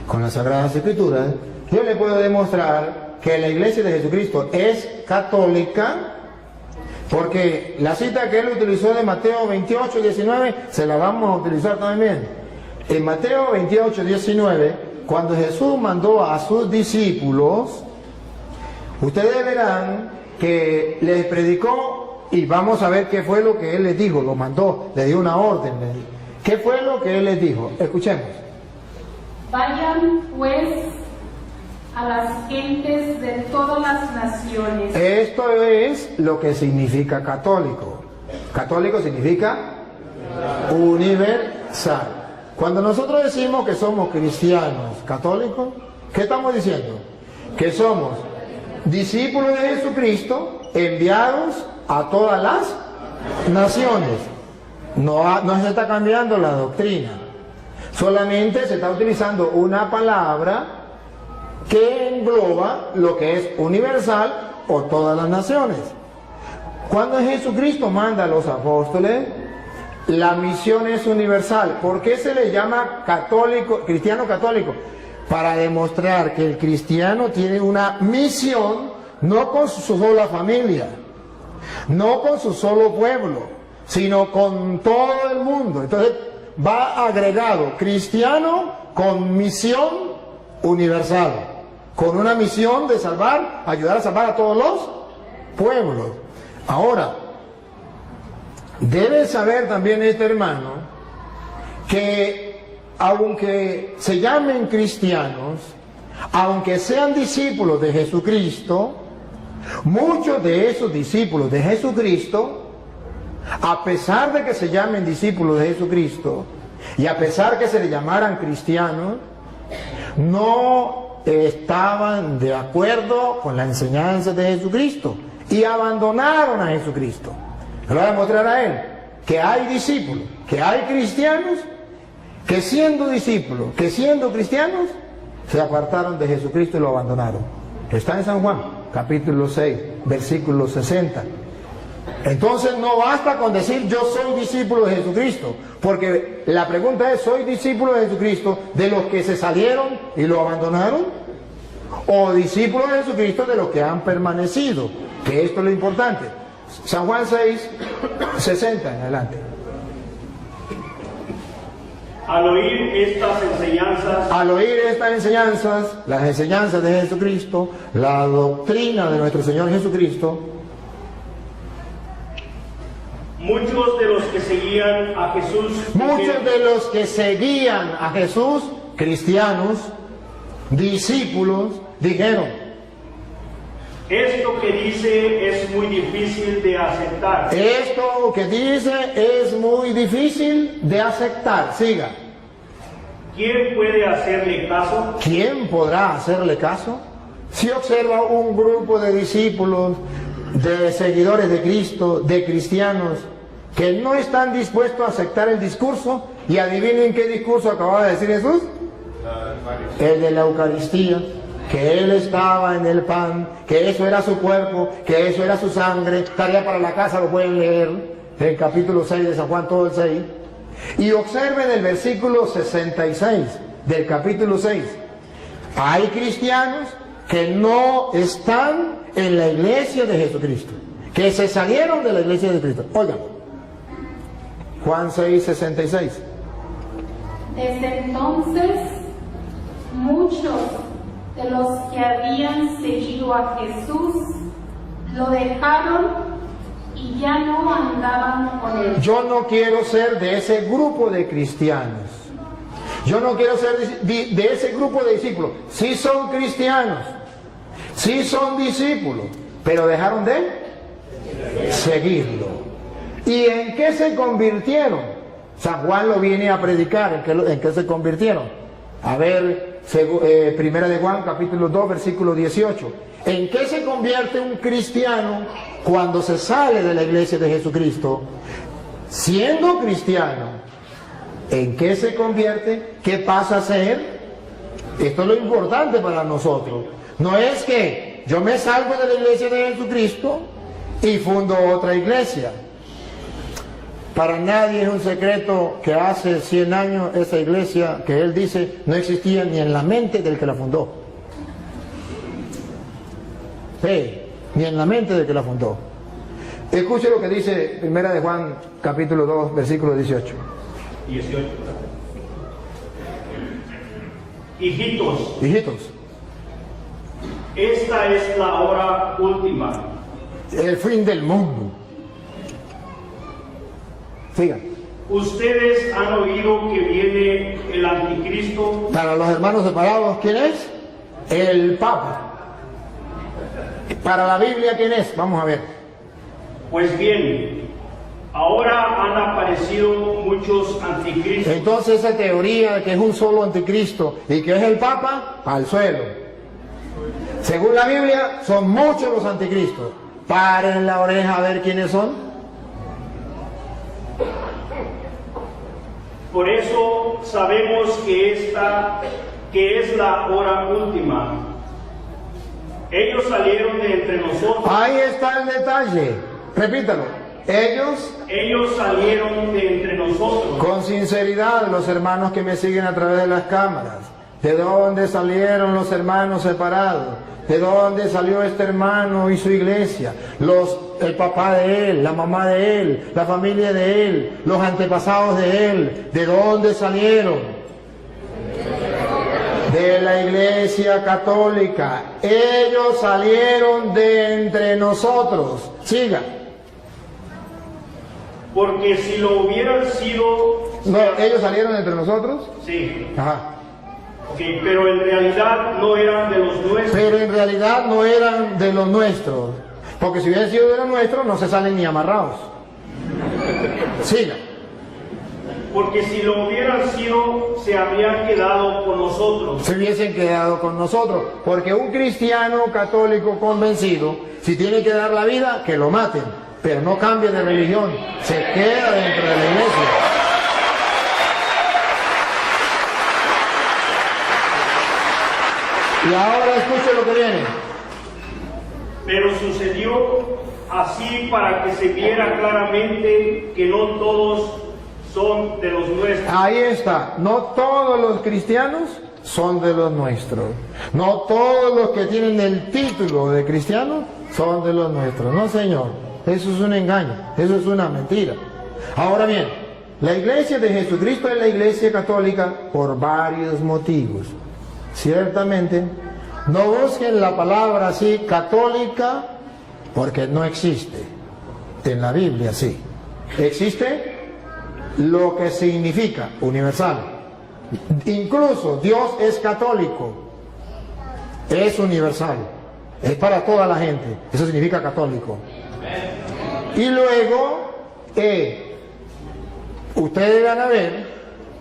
Speaker 6: Con las Sagradas Escrituras, yo le puedo demostrar que la Iglesia de Jesucristo es católica, porque la cita que él utilizó de Mateo 28, 19, se la vamos a utilizar también. En Mateo 28, 19, cuando Jesús mandó a sus discípulos, ustedes verán que les predicó, y vamos a ver qué fue lo que él les dijo. Lo mandó, le dio una orden. ¿Qué fue lo que él les dijo? Escuchemos.
Speaker 5: Vayan pues a las gentes de todas las naciones.
Speaker 6: Esto es lo que significa católico. Católico significa universal. Cuando nosotros decimos que somos cristianos católicos, ¿qué estamos diciendo? Que somos discípulos de Jesucristo enviados a todas las naciones. No se está cambiando la doctrina, solamente se está utilizando una palabra que engloba lo que es universal o todas las naciones. Cuando Jesucristo manda a los apóstoles, la misión es universal. ¿Por qué se le llama católico, cristiano católico? Para demostrar que el cristiano tiene una misión, no con su sola familia, no con su solo pueblo, sino con todo el mundo. Entonces va agregado cristiano con misión universal. con una misión de salvar, ayudar a salvar a todos los pueblos. Ahora, debe saber también este hermano que aunque se llamen cristianos, aunque sean discípulos de Jesucristo, muchos de esos discípulos de Jesucristo, a pesar de que se llamen discípulos de Jesucristo y a pesar que se le llamaran cristianos, no estaban de acuerdo con la enseñanza de Jesucristo y abandonaron a Jesucristo. Le voy a mostrar a él que hay discípulos, que hay cristianos, que siendo discípulos, que siendo cristianos, se apartaron de Jesucristo y lo abandonaron. Está en San Juan, capítulo 6, versículo 60. Entonces no basta con decir yo soy discípulo de Jesucristo, porque la pregunta es, ¿soy discípulo de Jesucristo de los que se salieron y lo abandonaron? ¿O discípulo de Jesucristo de los que han permanecido? Que esto es lo importante. San Juan 6, 60 en adelante.
Speaker 4: Al oír estas enseñanzas,
Speaker 6: las enseñanzas de Jesucristo, la doctrina de nuestro Señor Jesucristo,
Speaker 4: muchos de los que seguían a Jesús, cristianos, discípulos, dijeron: esto que dice es muy difícil de aceptar.
Speaker 6: Esto que dice es muy difícil de aceptar. Siga.
Speaker 4: ¿Quién puede hacerle caso?
Speaker 6: ¿Quién podrá hacerle caso? Si observa un grupo de discípulos, de seguidores de Cristo, de cristianos, que no están dispuestos a aceptar el discurso, y adivinen qué discurso acababa de decir Jesús. El de la Eucaristía, que Él estaba en el pan, que eso era su cuerpo, que eso era su sangre. Tarea para la casa, lo pueden leer, el capítulo 6 de San Juan, todo el 6. Y observen el versículo 66 del capítulo 6. Hay cristianos que no están en la iglesia de Jesucristo, que se salieron de la iglesia de Cristo. Oigan, Juan 6, 66.
Speaker 5: Desde entonces, muchos de los que habían seguido a Jesús lo dejaron y ya no andaban con él.
Speaker 6: Yo no quiero ser de ese grupo de cristianos. Yo no quiero ser de ese grupo de discípulos. Sí son cristianos, sí son discípulos, pero dejaron de seguirlo. ¿Y en qué se convirtieron? San Juan lo viene a predicar. ¿En qué se convirtieron? A ver, primera de Juan, capítulo 2, versículo 18. ¿En qué se convierte un cristiano cuando se sale de la iglesia de Jesucristo? Siendo cristiano, ¿en qué se convierte? ¿Qué pasa a ser? Esto es lo importante para nosotros. No es que yo me salgo de la iglesia de Jesucristo y fundo otra iglesia. Para nadie es un secreto que hace 100 años esa iglesia, que él dice, no existía ni en la mente del que la fundó. Sí, ni en la mente del que la fundó. Escuche lo que dice primera de Juan, capítulo 2, versículo 18.
Speaker 4: 18. Hijitos, esta es la hora última.
Speaker 6: El fin del mundo. Sigan.
Speaker 4: Ustedes han oído que viene el anticristo.
Speaker 6: Para los hermanos separados, ¿quién es? El Papa. Para la Biblia, ¿quién es? Vamos a ver.
Speaker 4: Pues bien, ahora han aparecido muchos anticristos.
Speaker 6: Entonces esa teoría de que es un solo anticristo y que es el Papa, al suelo. Según la Biblia, son muchos los anticristos. Paren la oreja a ver quiénes son.
Speaker 4: Por eso sabemos que es la hora última. Ellos salieron de entre nosotros.
Speaker 6: Ahí está el detalle. Repítalo. Ellos
Speaker 4: salieron de entre nosotros.
Speaker 6: Con sinceridad, los hermanos que me siguen a través de las cámaras. ¿De dónde salieron los hermanos separados? ¿De dónde salió este hermano y su iglesia? El papá de él, la mamá de él, la familia de él, los antepasados de él. ¿De dónde salieron? de la Iglesia Católica. Ellos salieron de entre nosotros. Siga.
Speaker 4: Porque si lo hubieran sido...
Speaker 6: No, ellos salieron de entre nosotros.
Speaker 4: Sí.
Speaker 6: Ajá.
Speaker 4: Ok, pero en realidad no eran de los nuestros.
Speaker 6: Pero en realidad no eran de los nuestros. Porque si hubieran sido de los nuestros, no se salen ni amarrados. Siga.
Speaker 4: Porque si lo hubieran sido, se habrían quedado con nosotros.
Speaker 6: Se hubiesen quedado con nosotros. Porque un cristiano católico convencido, si tiene que dar la vida, que lo maten. Pero no cambie de religión. Se queda dentro de la iglesia. Y ahora escuche lo que viene.
Speaker 4: Pero sucedió así para que se viera claramente que no todos son de los nuestros.
Speaker 6: Ahí está. No todos los cristianos son de los nuestros. No todos los que tienen el título de cristiano son de los nuestros. No, señor. Eso es un engaño. Eso es una mentira. Ahora bien, la iglesia de Jesucristo es la iglesia católica por varios motivos. Ciertamente, no busquen la palabra así, católica, porque no existe. En la Biblia sí. Existe lo que significa universal. Incluso Dios es católico. Es universal. Es para toda la gente. Eso significa católico. Y luego, ustedes van a ver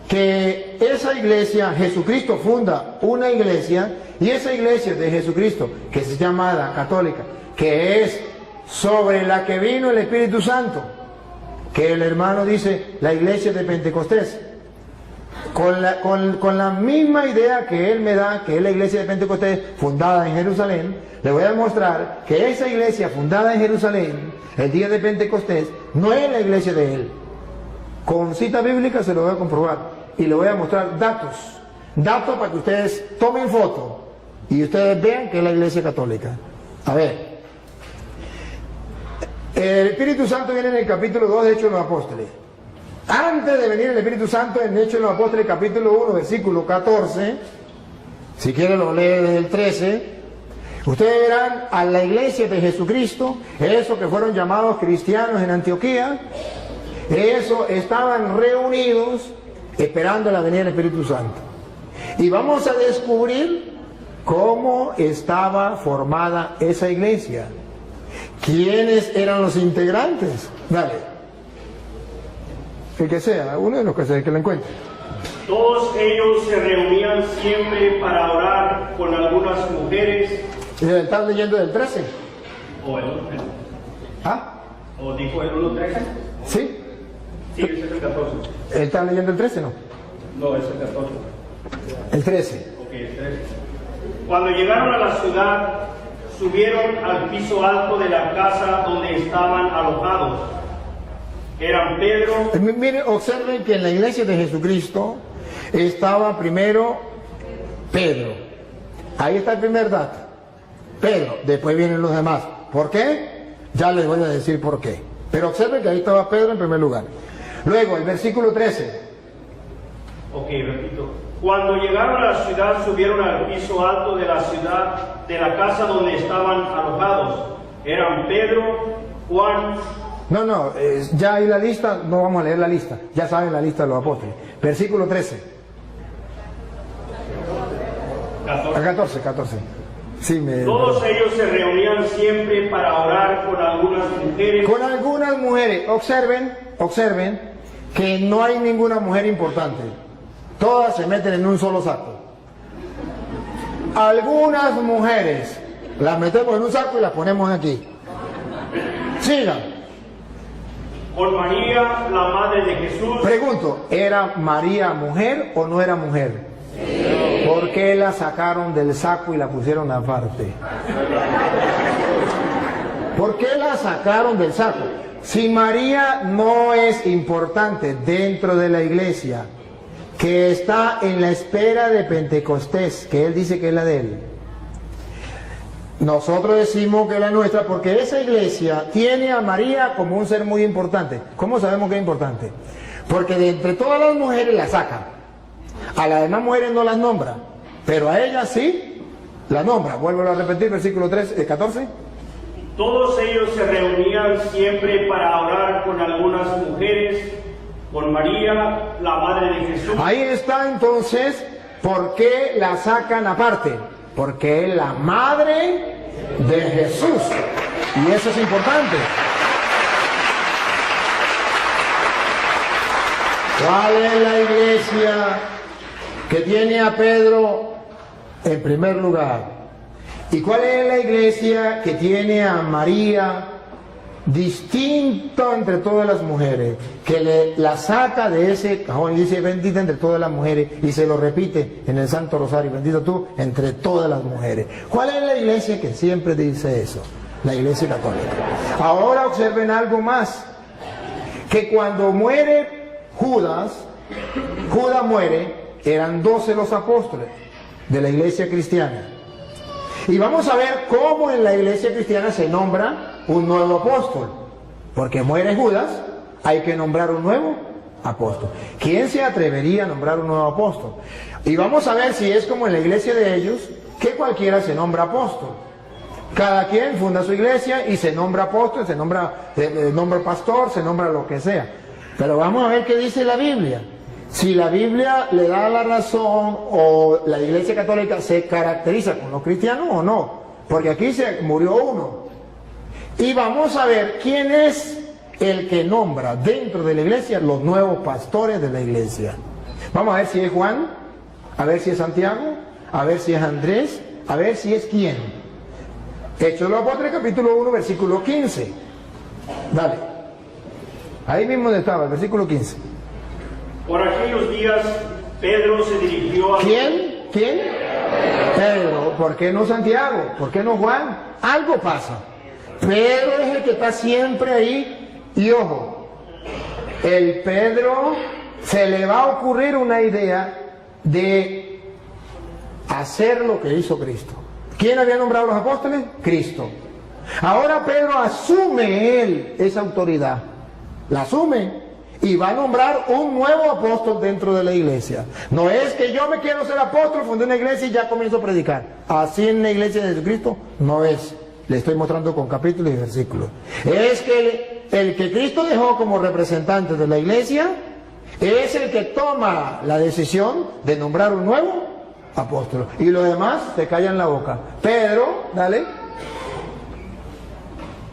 Speaker 6: que esa iglesia, Jesucristo funda una iglesia, y esa iglesia de Jesucristo, que es llamada católica, que es sobre la que vino el Espíritu Santo, que el hermano dice la iglesia de Pentecostés, con la misma idea que él me da, que es la iglesia de Pentecostés fundada en Jerusalén, le voy a demostrar que esa iglesia fundada en Jerusalén, el día de Pentecostés, no es la iglesia de él. Con cita bíblica se lo voy a comprobar y le voy a mostrar datos para que ustedes tomen foto y ustedes vean que es la iglesia católica. A ver, el Espíritu Santo viene en el capítulo 2 de Hechos de los Apóstoles. Antes de venir el Espíritu Santo, en Hechos de los Apóstoles capítulo 1 versículo 14, si quieren lo lee desde el 13, ustedes verán a la iglesia de Jesucristo, esos que fueron llamados cristianos en Antioquía, eso estaban reunidos esperando la venida del Espíritu Santo. Y vamos a descubrir cómo estaba formada esa iglesia. ¿Quiénes eran los integrantes? Dale. El que sea, uno de los que sea, que lo encuentre.
Speaker 4: Todos ellos se reunían siempre para orar con algunas mujeres.
Speaker 6: ¿Estás leyendo del 13?
Speaker 4: ¿O el 1?
Speaker 6: ¿Ah?
Speaker 4: ¿O dijo el 1:13?
Speaker 6: ¿Sí?
Speaker 4: Sí, ese es el 14.
Speaker 6: ¿Estás leyendo el 13, no?
Speaker 4: No, ese es el 14.
Speaker 6: El 13.
Speaker 4: Ok, el 13. Cuando llegaron a la ciudad, subieron al piso alto de la casa donde estaban alojados. Eran Pedro.
Speaker 6: Miren, observen que en la iglesia de Jesucristo estaba primero Pedro. Ahí está el primer dato. Pedro, después vienen los demás. ¿Por qué? Ya les voy a decir por qué. Pero observen que ahí estaba Pedro en primer lugar. Luego, el versículo 13.
Speaker 4: Ok, repito. Cuando llegaron a la ciudad, subieron al piso alto de la ciudad, de la casa donde estaban alojados. Eran Pedro, Juan.
Speaker 6: No, ya hay la lista, no vamos a leer la lista. Ya saben la lista de los apóstoles. Versículo 13. 14. Sí,
Speaker 4: Todos ellos se reunían siempre para orar con algunas mujeres.
Speaker 6: Con algunas mujeres. Observen que no hay ninguna mujer importante. Todas se meten en un solo saco. Algunas mujeres las metemos en un saco y las ponemos aquí. Sigan.
Speaker 4: Con María, la madre de Jesús.
Speaker 6: Pregunto, ¿era María mujer o no era mujer? Sí. ¿Por qué la sacaron del saco y la pusieron aparte? ¿Por qué la sacaron del saco? Si María no es importante dentro de la iglesia, que está en la espera de Pentecostés, que él dice que es la de él, nosotros decimos que es la nuestra porque esa iglesia tiene a María como un ser muy importante. ¿Cómo sabemos que es importante? Porque de entre todas las mujeres la saca. A las demás mujeres no las nombra. pero a ella sí la nombra. Vuelvo a repetir, versículo 14.
Speaker 4: Todos ellos se reunían siempre para orar con algunas mujeres, con María, la madre de Jesús.
Speaker 6: Ahí está entonces, ¿por qué la sacan aparte? Porque es la madre de Jesús. Y eso es importante. ¿Cuál es la iglesia que tiene a Pedro en primer lugar? ¿Y cuál es la iglesia que tiene a María distinto entre todas las mujeres? Que la saca de ese cajón y dice bendita entre todas las mujeres, y se lo repite en el Santo Rosario, bendito tú entre todas las mujeres. ¿Cuál es la iglesia que siempre dice eso? La iglesia católica. Ahora observen algo más, que cuando muere Judas muere, eran 12 los apóstoles de la iglesia cristiana. Y vamos a ver cómo en la iglesia cristiana se nombra un nuevo apóstol. Porque muere Judas, hay que nombrar un nuevo apóstol. ¿Quién se atrevería a nombrar un nuevo apóstol? Y vamos a ver si es como en la iglesia de ellos, que cualquiera se nombra apóstol. Cada quien funda su iglesia y se nombra apóstol, se nombra pastor, se nombra lo que sea. Pero vamos a ver qué dice la Biblia. Si la Biblia le da la razón o la iglesia católica se caracteriza con los cristianos o no. Porque aquí se murió uno. Y vamos a ver quién es el que nombra dentro de la iglesia los nuevos pastores de la iglesia. Vamos a ver si es Juan, a ver si es Santiago, a ver si es Andrés, a ver si es quién. Hechos de los Apóstoles, capítulo 1, versículo 15. Dale. Ahí mismo donde estaba, el versículo 15.
Speaker 4: Por aquellos días, Pedro se dirigió a...
Speaker 6: ¿Quién? Pedro. ¿Por qué no Santiago? ¿Por qué no Juan? Algo pasa. Pedro es el que está siempre ahí. Y ojo, el Pedro se le va a ocurrir una idea de hacer lo que hizo Cristo. ¿Quién había nombrado a los apóstoles? Cristo. Ahora Pedro asume él esa autoridad. La asume. Y va a nombrar un nuevo apóstol dentro de la iglesia. No es que yo me quiero ser apóstol, fundé una iglesia y ya comienzo a predicar. Así en la iglesia de Jesucristo no es. Le estoy mostrando con capítulos y versículos. Es que el que Cristo dejó como representante de la iglesia es el que toma la decisión de nombrar un nuevo apóstol. Y los demás se callan la boca. Pedro, dale.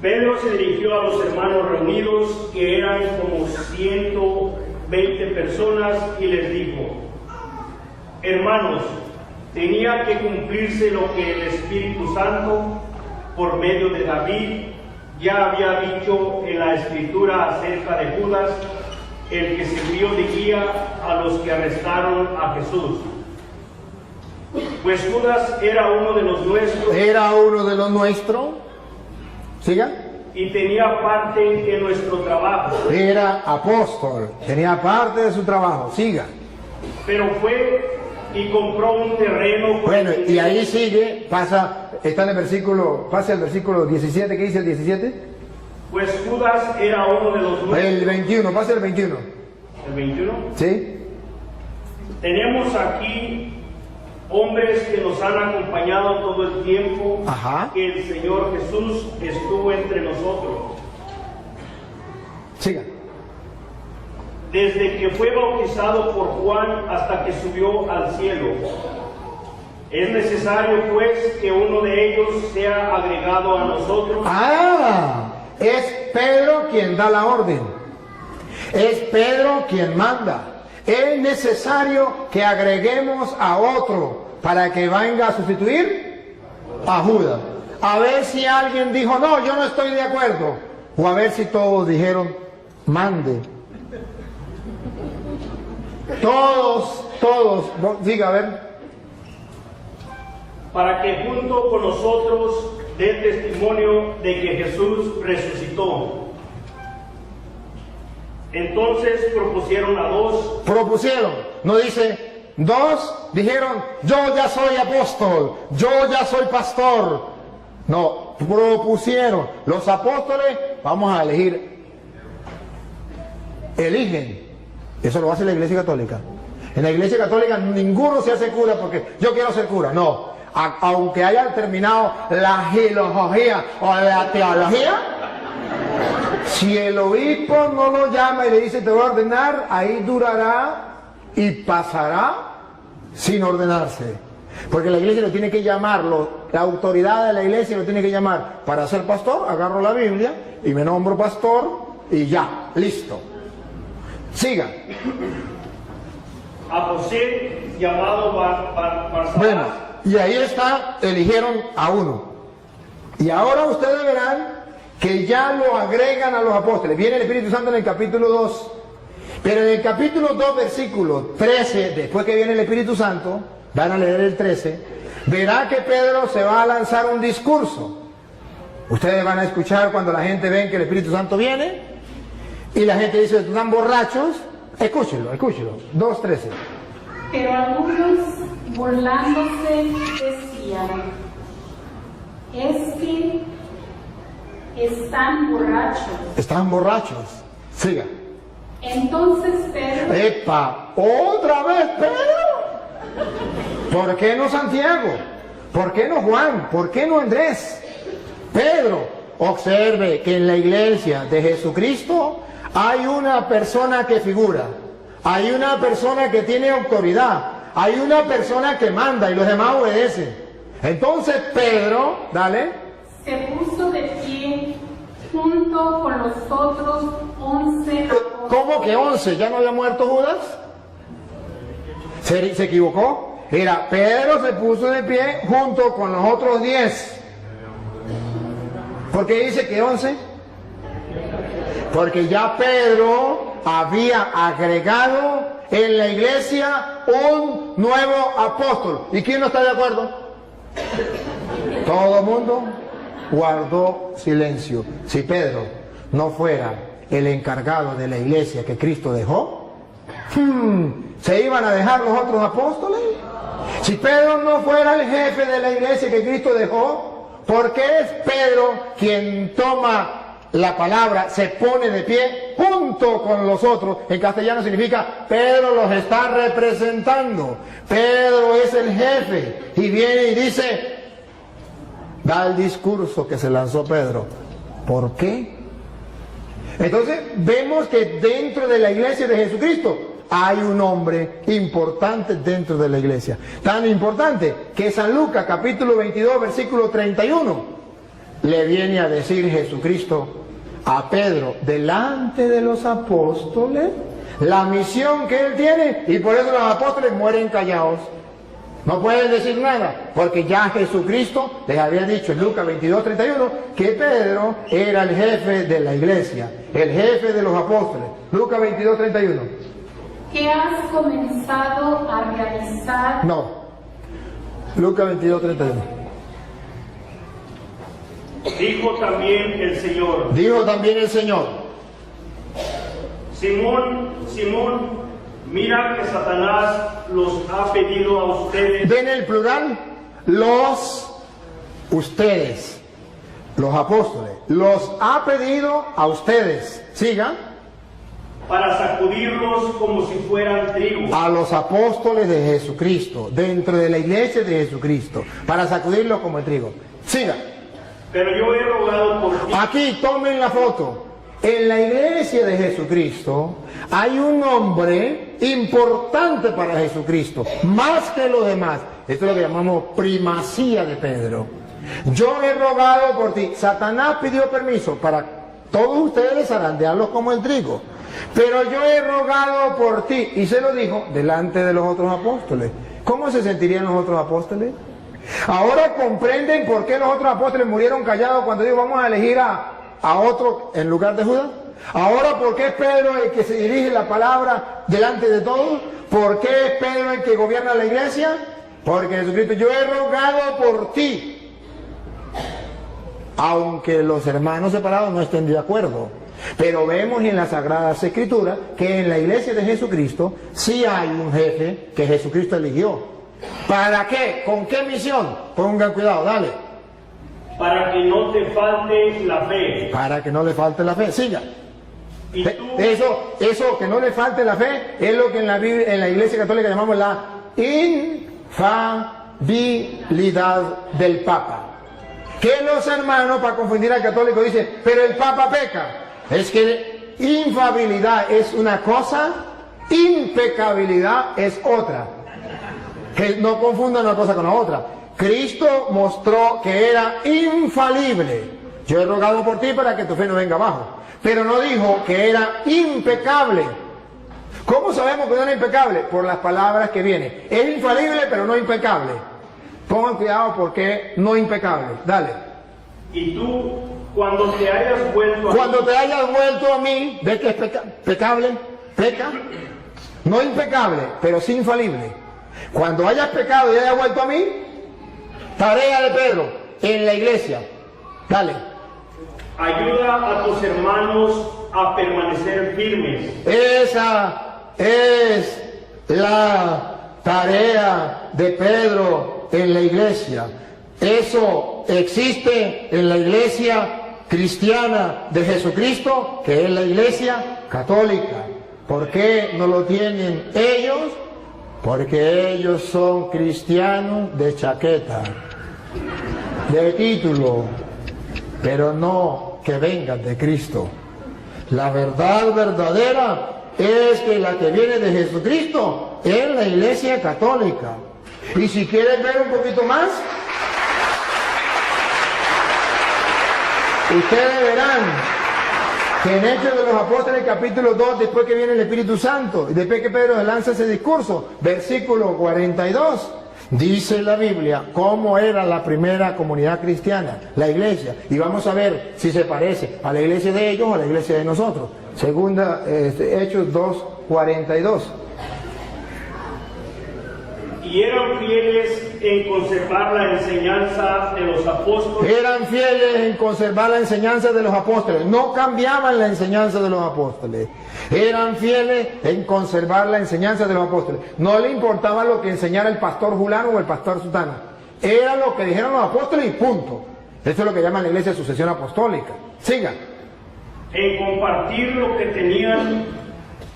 Speaker 4: Pedro se dirigió a los hermanos reunidos, que eran como 120 personas, y les dijo: hermanos, tenía que cumplirse lo que el Espíritu Santo, por medio de David, ya había dicho en la Escritura acerca de Judas, el que sirvió de guía a los que arrestaron a Jesús. Pues Judas era uno de los nuestros.
Speaker 6: Era uno de los nuestros. ¿Siga?
Speaker 4: Y tenía parte en nuestro trabajo.
Speaker 6: Era apóstol, tenía parte de su trabajo. Siga.
Speaker 4: Pero fue y compró un terreno.
Speaker 6: Bueno, y ahí sigue, pasa, está en el versículo, pasa el versículo 17, ¿qué dice el 17?
Speaker 4: Pues Judas era uno de los nuestros.
Speaker 6: El 21, pasa el 21.
Speaker 4: ¿El 21?
Speaker 6: ¿Sí?
Speaker 4: Tenemos aquí hombres que nos han acompañado todo el tiempo.
Speaker 6: Ajá.
Speaker 4: Que el Señor Jesús estuvo entre nosotros.
Speaker 6: Siga.
Speaker 4: Desde que fue bautizado por Juan hasta que subió al cielo. Es necesario pues que uno de ellos sea agregado a nosotros.
Speaker 6: Es Pedro quien da la orden. Es Pedro quien manda. Es necesario que agreguemos a otro para que venga a sustituir a Judas. A ver si alguien dijo, no, yo no estoy de acuerdo. O a ver si todos dijeron, mande. Todos, diga, a ver.
Speaker 4: Para que junto con nosotros dé testimonio de que Jesús resucitó. Entonces propusieron a dos.
Speaker 6: Propusieron, no dice, dos dijeron, yo ya soy apóstol, yo ya soy pastor. No, propusieron. Los apóstoles, vamos a elegir. Eligen. Eso lo hace la Iglesia Católica. En la Iglesia Católica ninguno se hace cura porque yo quiero ser cura. No, aunque haya terminado la filosofía o la teología, si el obispo no lo llama y le dice te voy a ordenar, ahí durará y pasará sin ordenarse. Porque la iglesia lo tiene que llamarlo, la autoridad de la iglesia lo tiene que llamar. Para ser pastor, agarro la Biblia y me nombro pastor y ya, listo. Siga.
Speaker 4: A José, llamado Barsabás.
Speaker 6: Bueno, y ahí está, eligieron a uno. Y ahora ustedes verán que ya lo agregan a los apóstoles. Viene el Espíritu Santo en el capítulo 2. Pero en el capítulo 2, versículo 13, después que viene el Espíritu Santo, van a leer el 13, verá que Pedro se va a lanzar un discurso. Ustedes van a escuchar cuando la gente ve que el Espíritu Santo viene y la gente dice, están borrachos. Escúchelo, escúchelo. 2:13.
Speaker 5: Pero algunos, burlándose, decían, es que están borrachos.
Speaker 6: Están borrachos. Siga.
Speaker 5: Entonces Pedro,
Speaker 6: ¡Epa! ¿Otra vez Pedro? ¿Por qué no Santiago? ¿Por qué no Juan? ¿Por qué no Andrés? Pedro, observe que en la iglesia de Jesucristo hay una persona que figura, hay una persona que tiene autoridad, hay una persona que manda y los demás obedecen. Entonces Pedro, dale,
Speaker 5: se puso de pie junto con los otros 11 apóstoles.
Speaker 6: ¿cómo que 11? ¿Ya no había muerto Judas? ¿Se equivocó? Mira, Pedro se puso de pie junto con los otros 10. ¿Por qué dice que 11? Porque ya Pedro había agregado en la iglesia un nuevo apóstol. ¿Y quién no está de acuerdo? Todo el mundo guardó silencio. Si Pedro no fuera el encargado de la iglesia que Cristo dejó, ¿se iban a dejar los otros apóstoles? Si Pedro no fuera el jefe de la iglesia que Cristo dejó, ¿por qué es Pedro quien toma la palabra, se pone de pie junto con los otros? En castellano significa Pedro los está representando. Pedro es el jefe y viene y dice, da el discurso que se lanzó Pedro. ¿Por qué? Entonces vemos que dentro de la iglesia de Jesucristo hay un hombre importante dentro de la iglesia. Tan importante que San Lucas capítulo 22 versículo 31 le viene a decir Jesucristo a Pedro delante de los apóstoles la misión que él tiene, y por eso los apóstoles mueren callados. No pueden decir nada, porque ya Jesucristo les había dicho en Lucas 22:31 que Pedro era el jefe de la iglesia, el jefe de los apóstoles. Lucas 22:31.
Speaker 5: ¿Qué has comenzado a realizar?
Speaker 6: No, Lucas 22:31.
Speaker 4: Dijo también el Señor.
Speaker 6: Dijo también el Señor.
Speaker 4: Simón, Simón, mira que Satanás los ha pedido a ustedes.
Speaker 6: ¿Ven el plural? Ustedes, los apóstoles, los ha pedido a ustedes. Siga.
Speaker 4: Para sacudirlos como si fueran trigo.
Speaker 6: A los apóstoles de Jesucristo, dentro de la iglesia de Jesucristo, para sacudirlos como el trigo. Siga.
Speaker 4: Pero yo he rogado por ti.
Speaker 6: Aquí tomen la foto. En la iglesia de Jesucristo hay un hombre importante para Jesucristo, más que los demás. Esto es lo que llamamos primacía de Pedro. Yo he rogado por ti. Satanás pidió permiso para todos ustedes zarandearlos como el trigo. Pero yo he rogado por ti. Y se lo dijo delante de los otros apóstoles. ¿Cómo se sentirían los otros apóstoles? Ahora comprenden por qué los otros apóstoles murieron callados cuando dijo vamos a elegir a otro en lugar de Judas. Ahora, ¿por qué es Pedro el que se dirige la palabra delante de todos? ¿Por qué es Pedro el que gobierna la iglesia? Porque Jesucristo, yo he rogado por ti, aunque los hermanos separados no estén de acuerdo. Pero vemos en las Sagradas Escrituras que en la iglesia de Jesucristo sí hay un jefe que Jesucristo eligió. ¿Para qué? ¿Con qué misión? Pongan cuidado, dale.
Speaker 4: Para que no te falte la fe.
Speaker 6: Para que no le falte la fe. Siga.
Speaker 4: Y tú,
Speaker 6: Eso que no le falte la fe es lo que en la Iglesia Católica llamamos la infalibilidad del Papa. Que los hermanos, para confundir al católico, dicen, pero el Papa peca. Es que infalibilidad es una cosa, impecabilidad es otra. Que no confundan una cosa con la otra. Cristo mostró que era infalible. Yo he rogado por ti para que tu fe no venga abajo. Pero no dijo que era impecable. ¿Cómo sabemos que no era impecable? Por las palabras que vienen. Es infalible, pero no impecable. Pongan cuidado porque no impecable. Dale.
Speaker 4: y tú, cuando te hayas vuelto
Speaker 6: a mí, ¿ves que es pecable? Peca. No impecable, pero sí infalible. Cuando hayas pecado y hayas vuelto a mí, tarea de Pedro en la iglesia. Dale.
Speaker 4: ayuda a tus hermanos a permanecer firmes.
Speaker 6: Esa es la tarea de Pedro en la iglesia. Eso existe en la iglesia cristiana de Jesucristo, que es la iglesia católica. ¿Por qué no lo tienen ellos? Porque ellos son cristianos de chaqueta, de título, pero no que vengan de Cristo. La verdad verdadera es que la que viene de Jesucristo es la iglesia católica. Y si quieren ver un poquito más, ustedes verán que en Hechos de los Apóstoles capítulo 2, después que viene el Espíritu Santo, y después que Pedro lanza ese discurso, versículo 42, dice la Biblia cómo era la primera comunidad cristiana, la iglesia, y vamos a ver si se parece a la iglesia de ellos o a la iglesia de nosotros. Segunda, Hechos 2, 42.
Speaker 4: Y eran fieles en conservar la enseñanza de los apóstoles.
Speaker 6: Eran fieles en conservar la enseñanza de los apóstoles. No cambiaban la enseñanza de los apóstoles. Eran fieles en conservar la enseñanza de los apóstoles. No le importaba lo que enseñara el pastor fulano o el pastor sutano. Era lo que dijeron los apóstoles y punto. Eso es lo que llaman la iglesia sucesión apostólica. Siga.
Speaker 4: En compartir lo que tenían,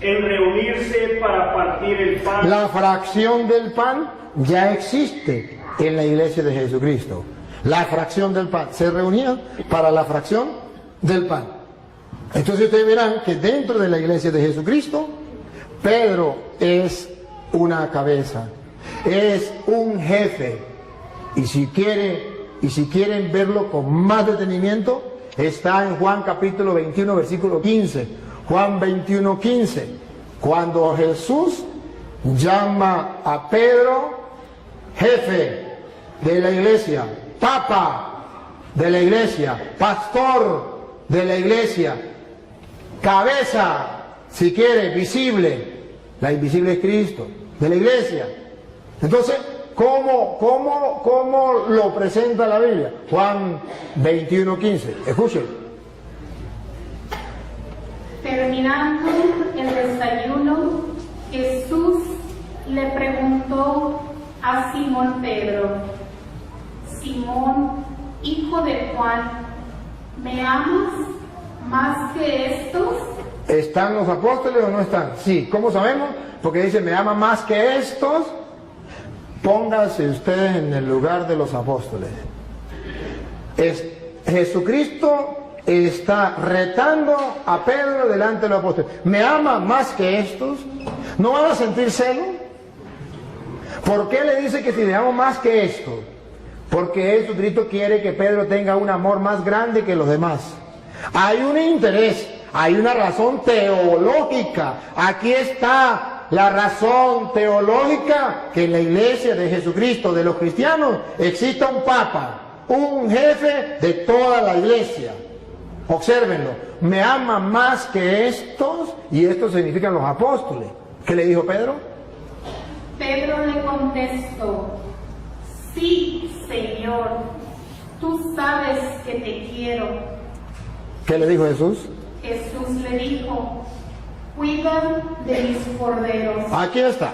Speaker 4: en reunirse para partir el pan.
Speaker 6: La fracción del pan ya existe en la iglesia de Jesucristo. La fracción del pan. Se reunían para la fracción del pan. Entonces ustedes verán que dentro de la iglesia de Jesucristo, Pedro es una cabeza, es un jefe. Y si quieren verlo con más detenimiento, está en Juan capítulo 21, versículo 15. Juan 21, 15. Cuando Jesús llama a Pedro jefe de la iglesia, papa de la iglesia, pastor de la iglesia, cabeza, si quiere, visible, la invisible es Cristo, de la iglesia. Entonces, ¿cómo lo presenta la Biblia? Juan 21, 15. Escuchen.
Speaker 5: Terminando el desayuno, Jesús le preguntó a Simón Pedro: Simón, hijo de Juan, ¿me amas más que estos?
Speaker 6: ¿Están los apóstoles o no están? Sí. ¿Cómo sabemos? Porque dice, ¿me ama más que estos? Pónganse ustedes en el lugar de los apóstoles. Jesucristo está retando a Pedro delante de los apóstoles. ¿Me ama más que estos? ¿No van a sentir celo? ¿Por qué le dice que si le amo más que estos? Porque Jesucristo quiere que Pedro tenga un amor más grande que los demás. Hay un interés, hay una razón teológica. Aquí está la razón teológica, que en la iglesia de Jesucristo, de los cristianos, exista un papa, un jefe de toda la iglesia. Obsérvenlo, me ama más que estos, y estos significan los apóstoles. ¿Qué le dijo Pedro?
Speaker 5: Pedro le contestó: sí, Señor, tú sabes que te quiero.
Speaker 6: ¿Qué le dijo Jesús?
Speaker 5: Jesús le dijo: cuida de mis corderos.
Speaker 6: Aquí está.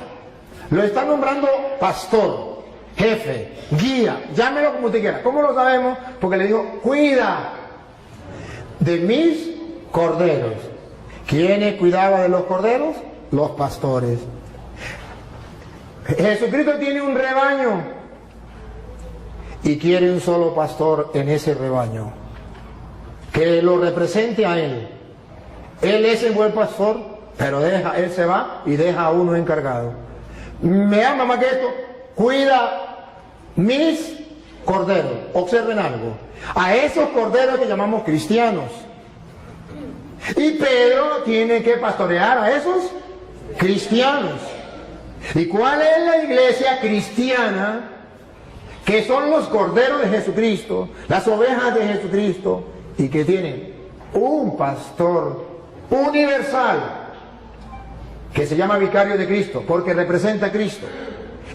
Speaker 6: Lo está nombrando pastor, jefe, guía, llámelo como usted quiera. ¿Cómo lo sabemos? Porque le dijo, cuida de mis corderos. ¿Quiénes cuidaban de los corderos? Los pastores. Jesucristo tiene un rebaño y quiere un solo pastor en ese rebaño que lo represente a Él. Él es el buen pastor, pero Él se va y deja a uno encargado. Me ama más que esto, cuida mis corderos. Observen algo, a esos corderos que llamamos cristianos. Y Pedro tiene que pastorear a esos cristianos. ¿Y cuál es la iglesia cristiana? Que son los corderos de Jesucristo, las ovejas de Jesucristo, y que tienen un pastor universal que se llama vicario de Cristo, porque representa a Cristo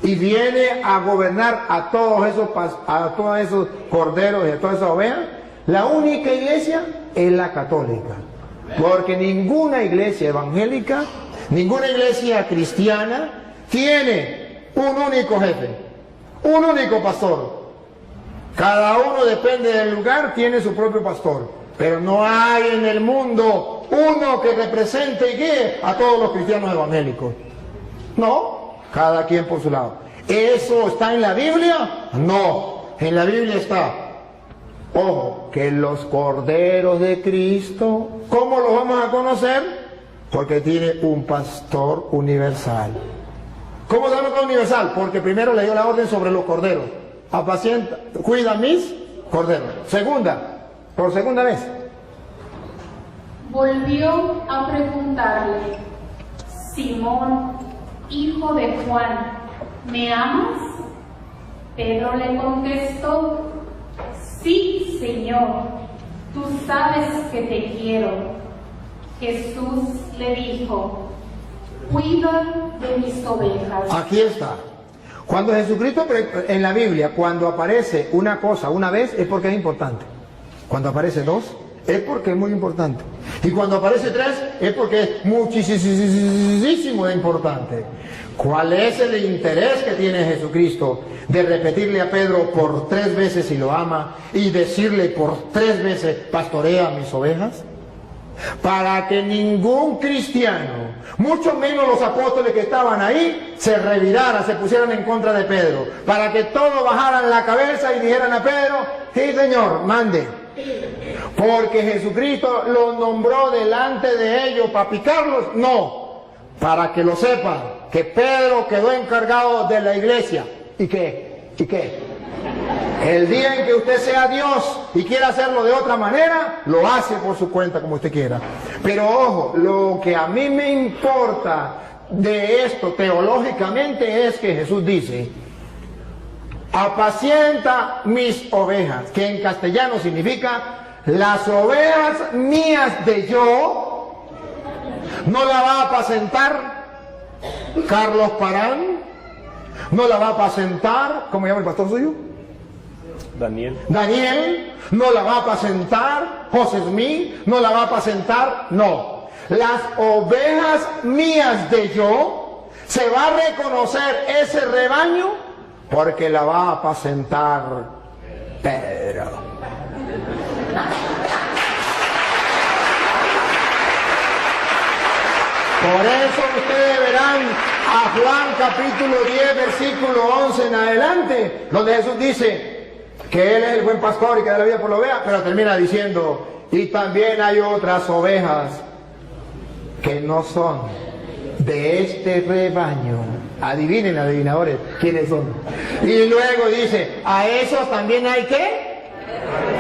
Speaker 6: y viene a gobernar a todos esos corderos y a todas esas ovejas. La única iglesia es la católica, porque ninguna iglesia evangélica, ninguna iglesia cristiana tiene un único jefe, un único pastor. Cada uno, depende del lugar, tiene su propio pastor, pero no hay en el mundo uno que represente y guíe a todos los cristianos evangélicos. No, cada quien por su lado. ¿Eso está en la Biblia? No, en la Biblia está, ojo, que los corderos de Cristo, ¿cómo los vamos a conocer? Porque tiene un pastor universal. ¿Cómo se llama universal? Porque primero le dio la orden sobre los corderos. Apacienta, cuida mis corderos. Por segunda vez.
Speaker 5: Volvió a preguntarle: Simón, hijo de Juan, ¿me amas? Pedro le contestó: sí, Señor, tú sabes que te quiero. Jesús le dijo: cuida de mis ovejas.
Speaker 6: Aquí está. Cuando Jesucristo, en la Biblia, cuando aparece una cosa una vez, es porque es importante. Cuando aparece dos, es porque es muy importante. Y cuando aparece tres, es porque es muchísimo importante. ¿Cuál es el interés que tiene Jesucristo de repetirle a Pedro por 3 veces si lo ama y decirle por 3 veces: pastorea mis ovejas? Para que ningún cristiano, mucho menos los apóstoles que estaban ahí, se reviraran, se pusieran en contra de Pedro. Para que todos bajaran la cabeza y dijeran a Pedro: sí, Señor, mande. Porque Jesucristo los nombró delante de ellos para picarlos. No, para que lo sepan, que Pedro quedó encargado de la iglesia. ¿Y qué? El día en que usted sea Dios y quiera hacerlo de otra manera, lo hace por su cuenta, como usted quiera. Pero ojo, lo que a mí me importa de esto teológicamente es que Jesús dice: apacienta mis ovejas, que en castellano significa las ovejas mías de yo. No la va a apacentar Carlos Parán, no la va a apacentar, ¿cómo se llama el pastor suyo? Daniel, no la va a apacentar José Smith, no la va a apacentar, no. Las ovejas mías de yo, se va a reconocer ese rebaño porque la va a apacentar Pedro. Por eso ustedes verán a Juan capítulo 10, versículo 11 en adelante, donde Jesús dice que Él es el buen pastor y que da la vida por la oveja, pero termina diciendo: y también hay otras ovejas que no son de este rebaño. Adivinen, adivinadores, quiénes son. Y luego dice: a esos también hay que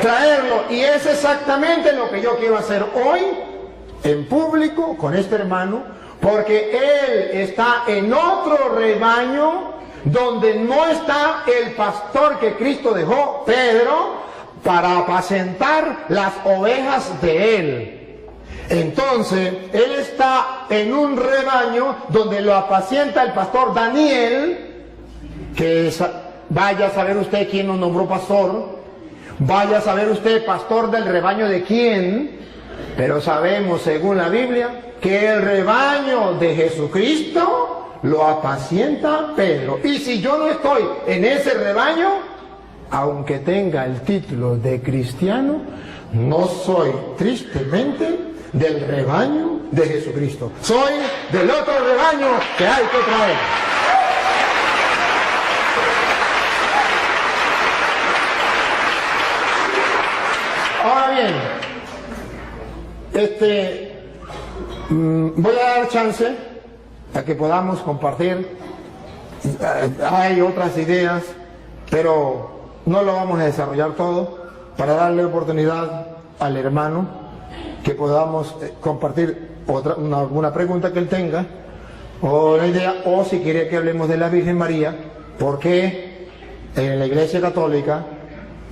Speaker 6: traerlo. Y es exactamente lo que yo quiero hacer hoy en público con este hermano, porque él está en otro rebaño donde no está el pastor que Cristo dejó, Pedro, para apacentar las ovejas de él. Entonces, él está en un rebaño donde lo apacienta el pastor Daniel, que vaya a saber usted quién nos nombró pastor, vaya a saber usted pastor del rebaño de quién, pero sabemos según la Biblia que el rebaño de Jesucristo lo apacienta Pedro. Y si yo no estoy en ese rebaño, aunque tenga el título de cristiano, no soy tristemente del rebaño de Jesucristo. Soy del otro rebaño que hay que traer. Ahora bien, voy a dar chance a que podamos compartir. Hay otras ideas, pero no lo vamos a desarrollar todo, para darle oportunidad al hermano que podamos compartir alguna pregunta que él tenga, o una idea, o si quiere que hablemos de la Virgen María, porque en la Iglesia Católica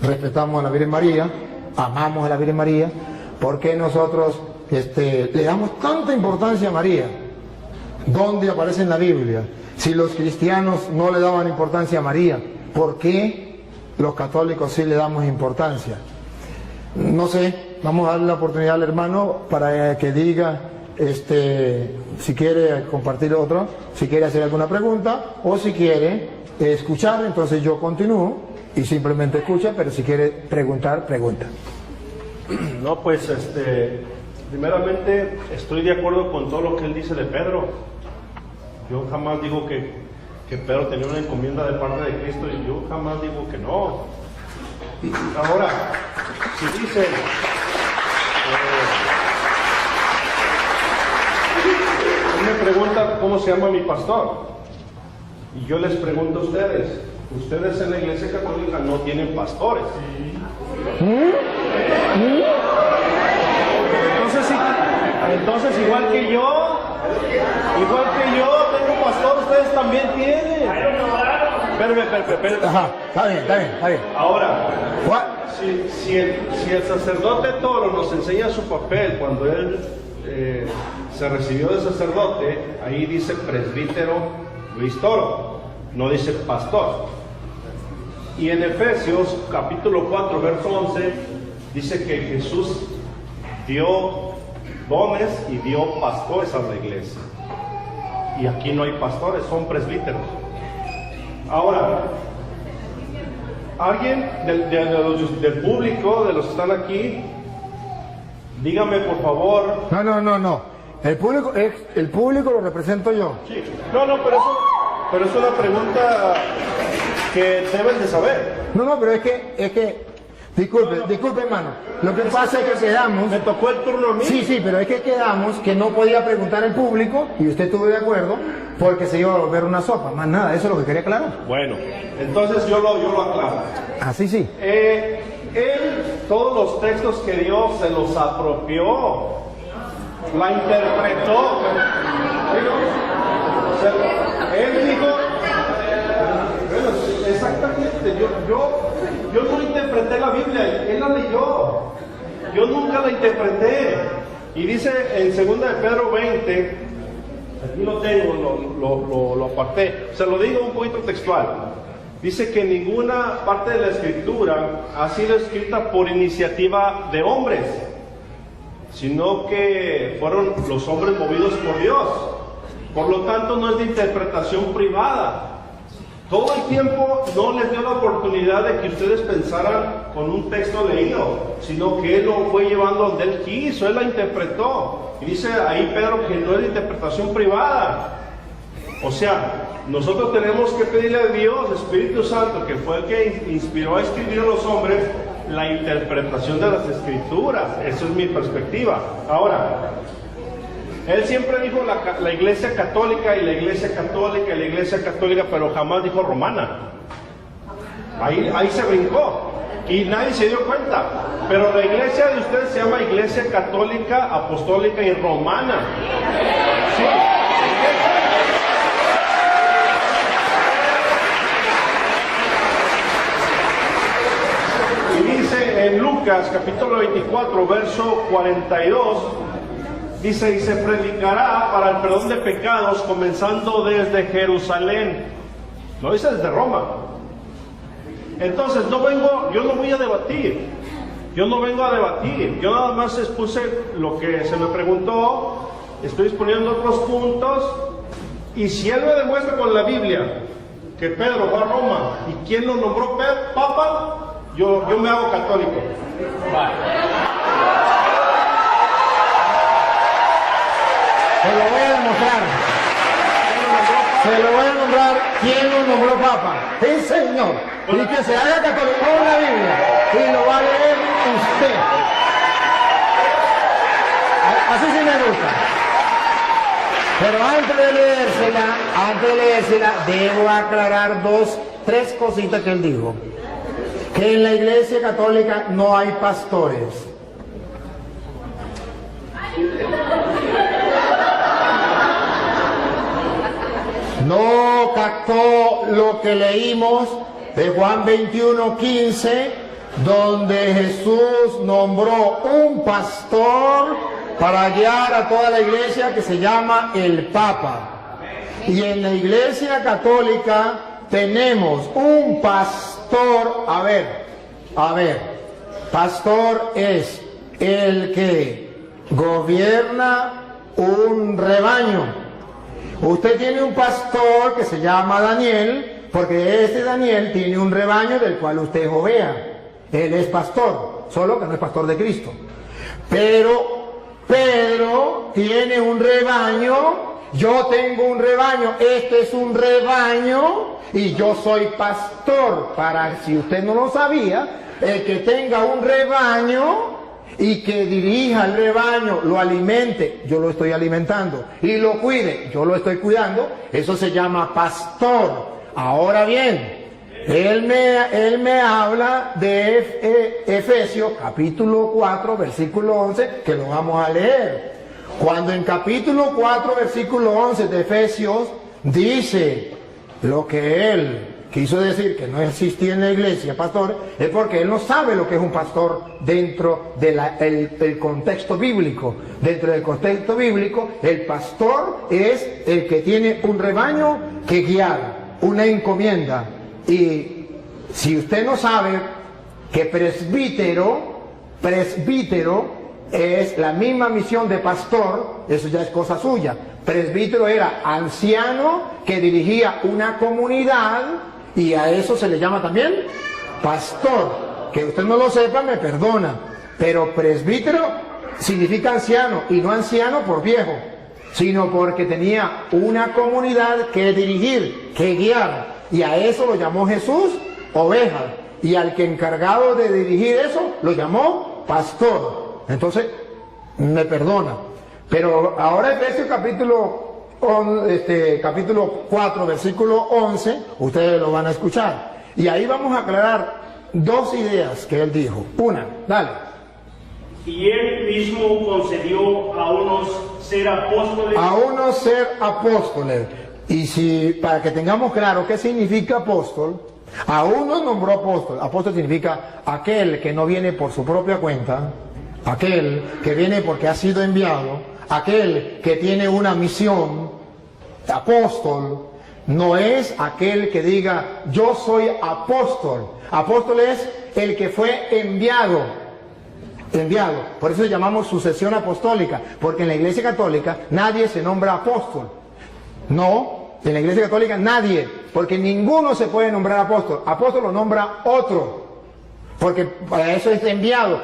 Speaker 6: respetamos a la Virgen María, amamos a la Virgen María, porque nosotros le damos tanta importancia a María. ¿Dónde aparece en la Biblia? Si los cristianos no le daban importancia a María, ¿por qué los católicos sí le damos importancia? No sé, vamos a darle la oportunidad al hermano para que diga si quiere compartir otro, si quiere hacer alguna pregunta, o si quiere escuchar. Entonces yo continúo y simplemente escucha, pero si quiere preguntar, pregunta.
Speaker 3: No, pues primeramente estoy de acuerdo con todo lo que él dice de Pedro. Yo jamás digo que Pedro tenía una encomienda de parte de Cristo, y yo jamás digo que no. Ahora, si dicen me preguntan cómo se llama mi pastor, y yo les pregunto a ustedes en la Iglesia Católica no tienen pastores. Entonces igual que yo tengo pastor, ustedes también tienen. Espérame.
Speaker 6: Ajá, está bien.
Speaker 3: Ahora, si el sacerdote Toro nos enseña su papel cuando él se recibió de sacerdote, ahí dice presbítero Luis Toro, no dice pastor. Y en Efesios capítulo 4 verso 11 dice que Jesús dio dones y dio pastores a la iglesia, y aquí no hay pastores, son presbíteros. Ahora, alguien del público, de los que están aquí, dígame por favor.
Speaker 6: No. El público lo represento yo.
Speaker 3: Sí. No, pero es una pregunta que deben de saber.
Speaker 6: No, pero es que disculpe hermano, lo que pasa es que quedamos...
Speaker 3: Me tocó el turno a mí.
Speaker 6: Sí, pero es que quedamos que no podía preguntar el público, y usted estuvo de acuerdo, porque se iba a volver una sopa, más nada, eso es lo que quería aclarar.
Speaker 3: Bueno, entonces yo lo aclaro.
Speaker 6: Así sí.
Speaker 3: Él, todos los textos que dio, se los apropió, la interpretó. Él dijo, exactamente, yo no interpreté la Biblia, él la leyó. Yo nunca la interpreté. Y dice en 2 de Pedro 20, aquí lo tengo, lo aparté, se lo digo un poquito textual. Dice que ninguna parte de la escritura ha sido escrita por iniciativa de hombres, sino que fueron los hombres movidos por Dios. Por lo tanto, no es de interpretación privada. Todo el tiempo no les dio la oportunidad de que ustedes pensaran con un texto leído, sino que Él lo fue llevando donde Él quiso, Él la interpretó. Y dice ahí Pedro que no es de interpretación privada. O sea, nosotros tenemos que pedirle a Dios, Espíritu Santo, que fue el que inspiró a escribir a los hombres, la interpretación de las Escrituras. Esa es mi perspectiva. Ahora, él siempre dijo la Iglesia Católica y la Iglesia Católica y la Iglesia Católica, pero jamás dijo romana. Ahí se brincó y nadie se dio cuenta. Pero la iglesia de ustedes se llama Iglesia Católica, Apostólica y Romana. ¿Sí? Y dice en Lucas capítulo 24, verso 42, dice, y se predicará para el perdón de pecados comenzando desde Jerusalén. No dice desde Roma. Entonces yo no voy a debatir. Yo no vengo a debatir. Yo nada más expuse lo que se me preguntó. Estoy exponiendo otros puntos. Y si él me demuestra con la Biblia que Pedro fue a Roma y quién lo nombró papa, yo me hago católico. Vale.
Speaker 6: Se lo voy a demostrar. Se lo voy a nombrar. ¿Quién lo nombró papa? El Señor. Y que se haga católico con la Biblia. Y lo va a leer usted. Así sí me gusta. Pero antes de leérsela, debo aclarar tres cositas que él dijo. Que en la Iglesia Católica no hay pastores. No captó lo que leímos de Juan 21:15, donde Jesús nombró un pastor para guiar a toda la iglesia, que se llama el Papa. Y en la Iglesia Católica tenemos un pastor. A ver, pastor es el que gobierna un rebaño. Usted tiene un pastor que se llama Daniel, porque este Daniel tiene un rebaño del cual usted es oveja. Él es pastor, solo que no es pastor de Cristo. Pero Pedro tiene un rebaño, yo tengo un rebaño, este es un rebaño y yo soy pastor. Para, si usted no lo sabía, el que tenga un rebaño y que dirija el rebaño, lo alimente, yo lo estoy alimentando, y lo cuide, yo lo estoy cuidando, eso se llama pastor. Ahora bien, él me habla de Efesios capítulo 4 versículo 11, que lo vamos a leer. Cuando en capítulo 4 versículo 11 de Efesios dice lo que él quiso decir, que no existía en la iglesia pastor, es porque él no sabe lo que es un pastor dentro del contexto bíblico. Dentro del contexto bíblico, el pastor es el que tiene un rebaño que guiar, una encomienda. Y si usted no sabe que presbítero es la misma misión de pastor, eso ya es cosa suya. Presbítero era anciano que dirigía una comunidad, y a eso se le llama también pastor. Que usted no lo sepa, me perdona, pero presbítero significa anciano, y no anciano por viejo, sino porque tenía una comunidad que dirigir, que guiar, y a eso lo llamó Jesús oveja, y al que encargado de dirigir eso lo llamó pastor. Entonces me perdona, pero ahora Efesios capítulo 4 versículo 11, ustedes lo van a escuchar, y ahí vamos a aclarar dos ideas que él dijo. Una, dale.
Speaker 4: Y él mismo concedió a unos ser apóstoles.
Speaker 6: A unos ser apóstoles. Y si, para que tengamos claro qué significa apóstol, a unos nombró apóstol. Apóstol significa aquel que no viene por su propia cuenta, aquel que viene porque ha sido enviado, aquel que tiene una misión. Apóstol no es aquel que diga yo soy apóstol. Apóstol es el que fue enviado. Por eso le llamamos sucesión apostólica, porque en la Iglesia Católica nadie se nombra apóstol. No, en la Iglesia Católica nadie, porque ninguno se puede nombrar apóstol. Apóstol lo nombra otro, porque para eso es enviado.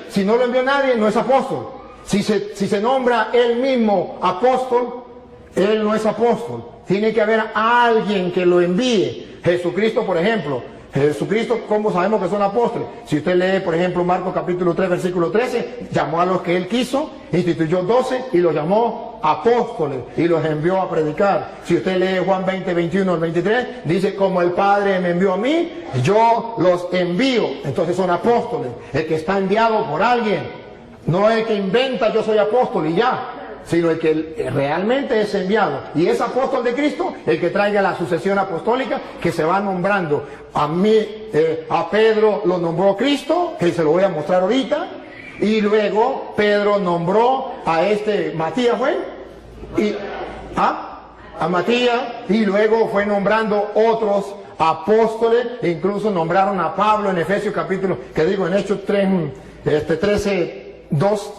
Speaker 6: Si no lo envió nadie, no es apóstol. Si se nombra él mismo apóstol, él no es apóstol. Tiene que haber alguien que lo envíe. Jesucristo, por ejemplo. Jesucristo, ¿cómo sabemos que son apóstoles? Si usted lee, por ejemplo, Marcos capítulo 3, versículo 13, llamó a los que él quiso, instituyó 12 y los llamó apóstoles y los envió a predicar. Si usted lee Juan 20, 21 al 23, dice, como el Padre me envió a mí, yo los envío. Entonces son apóstoles. El que está enviado por alguien, no el que inventa yo soy apóstol y ya, sino el que realmente es enviado. Y es apóstol de Cristo el que traiga la sucesión apostólica que se va nombrando. A Pedro lo nombró Cristo, que se lo voy a mostrar ahorita, y luego Pedro nombró a Matías, a Matías, y luego fue nombrando otros apóstoles, e incluso nombraron a Pablo en Efesios capítulo, en Hechos 13:2,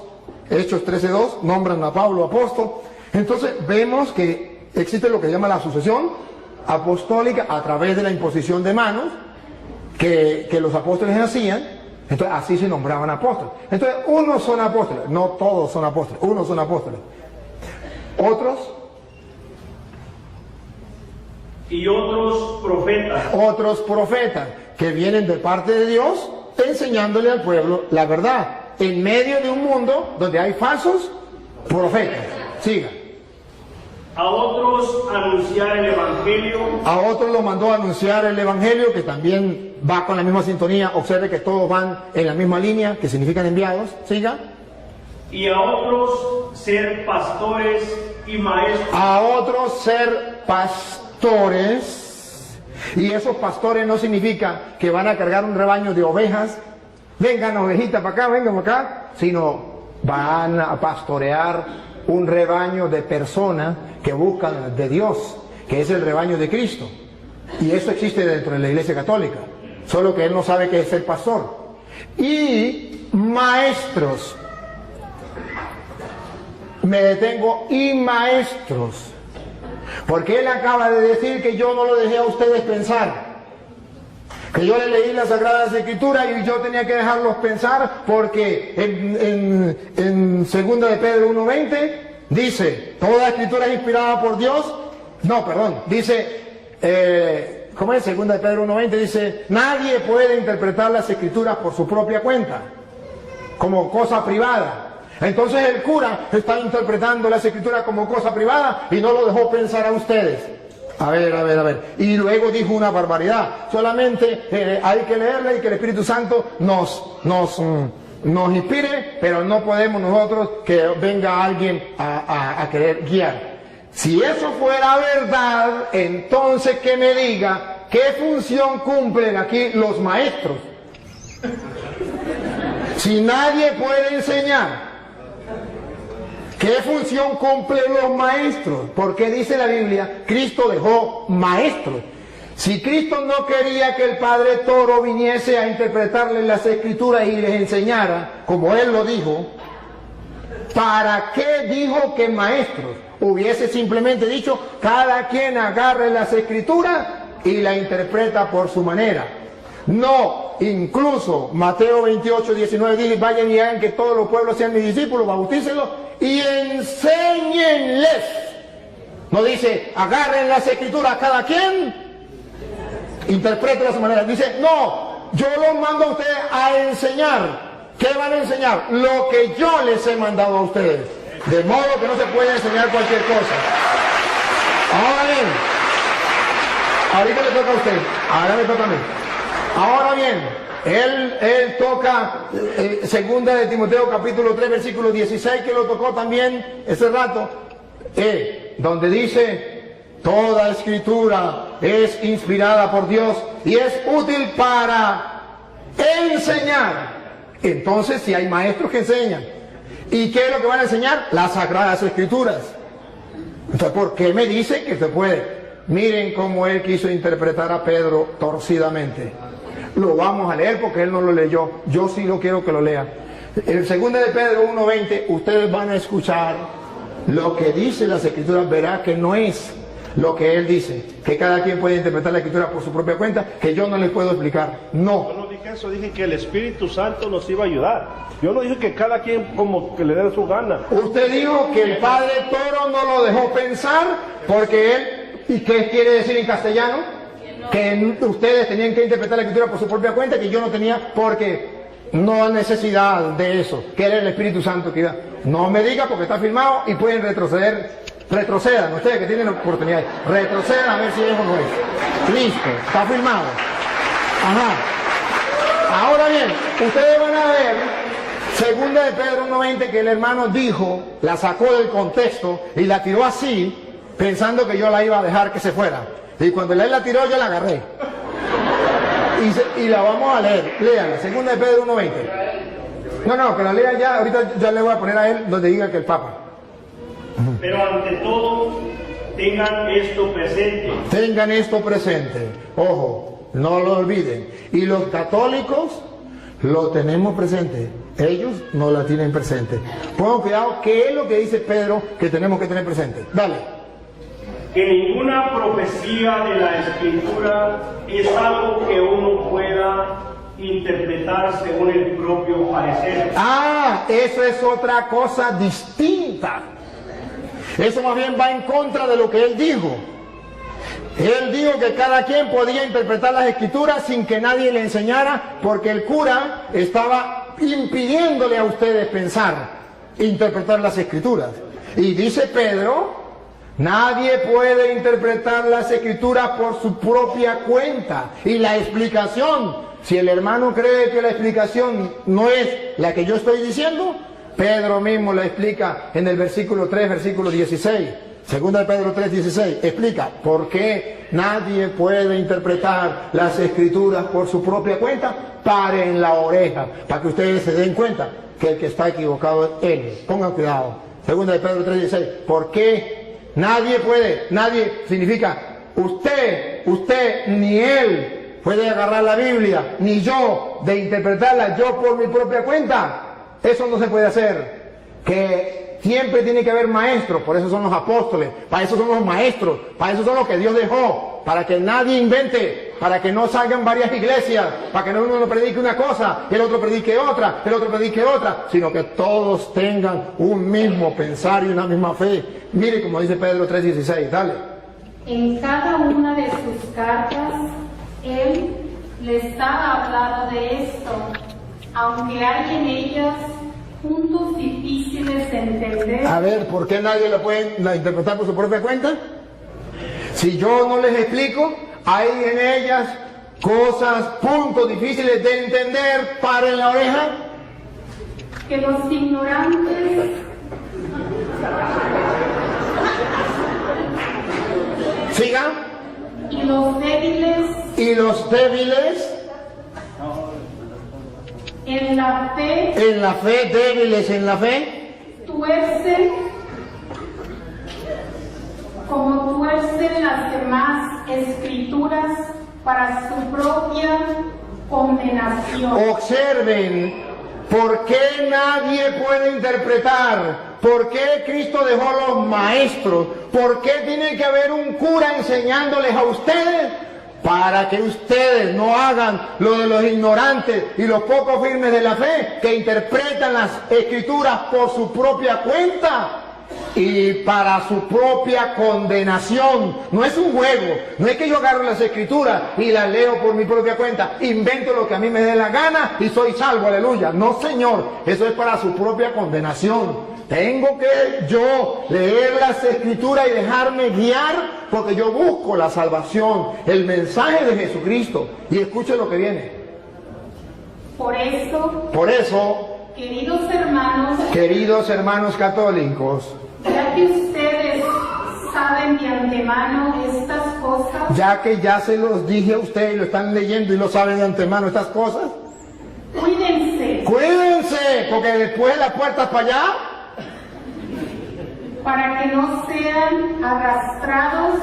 Speaker 6: Hechos 13:2, nombran a Pablo apóstol. Entonces vemos que existe lo que se llama la sucesión apostólica a través de la imposición de manos que los apóstoles hacían. Entonces así se nombraban apóstoles. Entonces unos son apóstoles, no todos son apóstoles, unos son apóstoles. Otros,
Speaker 4: y otros profetas,
Speaker 6: que vienen de parte de Dios enseñándole al pueblo la verdad, en medio de un mundo donde hay falsos profetas. Siga.
Speaker 4: A otros anunciar el Evangelio,
Speaker 6: A otros lo mandó a anunciar el Evangelio, que también va con la misma sintonía. Observe que todos van en la misma línea, que significan enviados. Siga.
Speaker 4: y a otros ser pastores y maestros.
Speaker 6: A otros ser pastores. Y esos pastores no significa que van a cargar un rebaño de ovejas. Vengan ovejitas para acá, vengan para acá. Sino van a pastorear un rebaño de personas que buscan de Dios, que es el rebaño de Cristo. Y eso existe dentro de la Iglesia Católica, solo que él no sabe qué es el pastor. Y maestros, me detengo, y maestros, porque él acaba de decir que yo no lo dejé a ustedes pensar, que yo le leí las Sagradas Escrituras y yo tenía que dejarlos pensar, porque en 2 de Pedro 1:20 dice, toda escritura es inspirada por Dios. No, perdón, dice, ¿cómo es? 2 de Pedro 1:20 dice, nadie puede interpretar las escrituras por su propia cuenta, como cosa privada. Entonces el cura está interpretando las escrituras como cosa privada y no lo dejó pensar a ustedes. A ver. Y luego dijo una barbaridad. Solamente hay que leerla y que el Espíritu Santo nos inspire, pero no podemos nosotros que venga alguien a querer guiar. Si eso fuera verdad, entonces que me diga qué función cumplen aquí los maestros. Si nadie puede enseñar, ¿qué función cumplen los maestros? Porque dice la Biblia, Cristo dejó maestros. Si Cristo no quería que el Padre Toro viniese a interpretarles las Escrituras y les enseñara, como Él lo dijo, ¿para qué dijo que maestros? Hubiese simplemente dicho, cada quien agarre las Escrituras y la interpreta por su manera. No, incluso Mateo 28:19 dice, vayan y hagan que todos los pueblos sean mis discípulos, bautícenlos y enséñenles. No dice, agarren las Escrituras cada quien, interpreten a su manera. Dice, no, yo los mando a ustedes a enseñar. ¿Qué van a enseñar? Lo que yo les he mandado a ustedes. De modo que no se puede enseñar cualquier cosa. Ahora bien, ahorita le toca a usted, ahora me toca a mí. Ahora bien, él toca 2 de Timoteo capítulo 3 versículo 16, que lo tocó también ese rato, donde dice, toda escritura es inspirada por Dios y es útil para enseñar. Entonces, si hay maestros que enseñan, ¿y qué es lo que van a enseñar? Las Sagradas Escrituras. Entonces, ¿por qué me dice que se puede? Miren cómo él quiso interpretar a Pedro torcidamente. Lo vamos a leer porque él no lo leyó. Yo sí lo quiero que lo lea. En 2 de Pedro 1:20, ustedes van a escuchar lo que dice las Escrituras. Verá que no es lo que él dice, que cada quien puede interpretar la Escritura por su propia cuenta, que yo no les puedo explicar. No.
Speaker 7: Yo no dije eso, dije que el Espíritu Santo nos iba a ayudar. Yo no dije que cada quien como que le dé su gana.
Speaker 6: Usted dijo que el Padre Toro no lo dejó pensar porque él... ¿Y qué quiere decir en castellano? Que ustedes tenían que interpretar la Escritura por su propia cuenta, que yo no tenía, porque no hay necesidad de eso, que era el Espíritu Santo que iba. No me diga porque está firmado y pueden retroceder. Retrocedan, ustedes que tienen la oportunidad, retrocedan a ver si es o no es. Listo, está firmado. Ajá. Ahora bien, ustedes van a ver 2 de Pedro 1:20 que el hermano dijo, la sacó del contexto y la tiró así, pensando que yo la iba a dejar que se fuera. Y cuando él la tiró, yo la agarré. Y la vamos a leer. Léala, 2 de Pedro 1:20. No, que la lea ya. Ahorita ya le voy a poner a él donde diga que el Papa.
Speaker 4: Pero ante todo, tengan esto presente.
Speaker 6: Tengan esto presente. Ojo, no lo olviden. Y los católicos lo tenemos presente. Ellos no la tienen presente. Pongan cuidado, ¿qué es lo que dice Pedro que tenemos que tener presente? Dale.
Speaker 4: Que ninguna profecía de la Escritura es algo que uno pueda interpretar según el propio parecer.
Speaker 6: Ah, eso es otra cosa distinta. Eso más bien va en contra de lo que él dijo. Él dijo que cada quien podía interpretar las escrituras sin que nadie le enseñara, porque el cura estaba impidiéndole a ustedes pensar, interpretar las escrituras. Y dice Pedro, nadie puede interpretar las escrituras por su propia cuenta. Y la explicación, si el hermano cree que la explicación no es la que yo estoy diciendo, Pedro mismo la explica en el versículo 3, versículo 16. Segunda de Pedro 3:16, explica por qué nadie puede interpretar las escrituras por su propia cuenta. Paren la oreja para que ustedes se den cuenta que el que está equivocado es él. Pongan cuidado. Segunda de Pedro 3:16, ¿por qué nadie puede? Nadie significa usted ni él puede agarrar la Biblia, ni yo de interpretarla yo por mi propia cuenta. Eso no se puede hacer. Que siempre tiene que haber maestros, por eso son los apóstoles, para eso son los maestros, para eso son los que Dios dejó, para que nadie invente, para que no salgan varias iglesias, para que no uno predique una cosa, el otro predique otra, el otro predique otra, sino que todos tengan un mismo pensar y una misma fe. Mire como dice Pedro 3:16, dale.
Speaker 5: En cada una de sus cartas, él les ha hablado de esto, aunque hay en ellas puntos difíciles de entender.
Speaker 6: A ver, ¿por qué nadie la puede interpretar por su propia cuenta? Si yo no les explico, hay en ellas cosas, puntos difíciles de entender. Paren la oreja.
Speaker 5: Que los ignorantes
Speaker 6: Siga.
Speaker 5: y los débiles
Speaker 6: Y los débiles
Speaker 5: en la fe
Speaker 6: débiles en la fe,
Speaker 5: tuercen como tuercen las demás escrituras para su propia condenación.
Speaker 6: observen, ¿por qué nadie puede interpretar? ¿Por qué Cristo dejó a los maestros? ¿Por qué tiene que haber un cura enseñándoles a ustedes? Para que ustedes no hagan lo de los ignorantes y los poco firmes de la fe, que interpretan las escrituras por su propia cuenta y para su propia condenación. No es un juego, no es que yo agarro las escrituras y las leo por mi propia cuenta, invento lo que a mí me dé la gana y soy salvo, aleluya. No, Señor, eso es para su propia condenación. Tengo que yo leer las escrituras y dejarme guiar, porque yo busco la salvación, el mensaje de Jesucristo. Y escuche lo que viene.
Speaker 5: Por eso,
Speaker 6: queridos hermanos católicos,
Speaker 5: ya que ustedes saben de antemano estas cosas,
Speaker 6: ya que ya se los dije a ustedes y lo están leyendo y lo saben de antemano estas cosas, cuídense, porque después de las puertas para allá,
Speaker 5: para que no sean arrastrados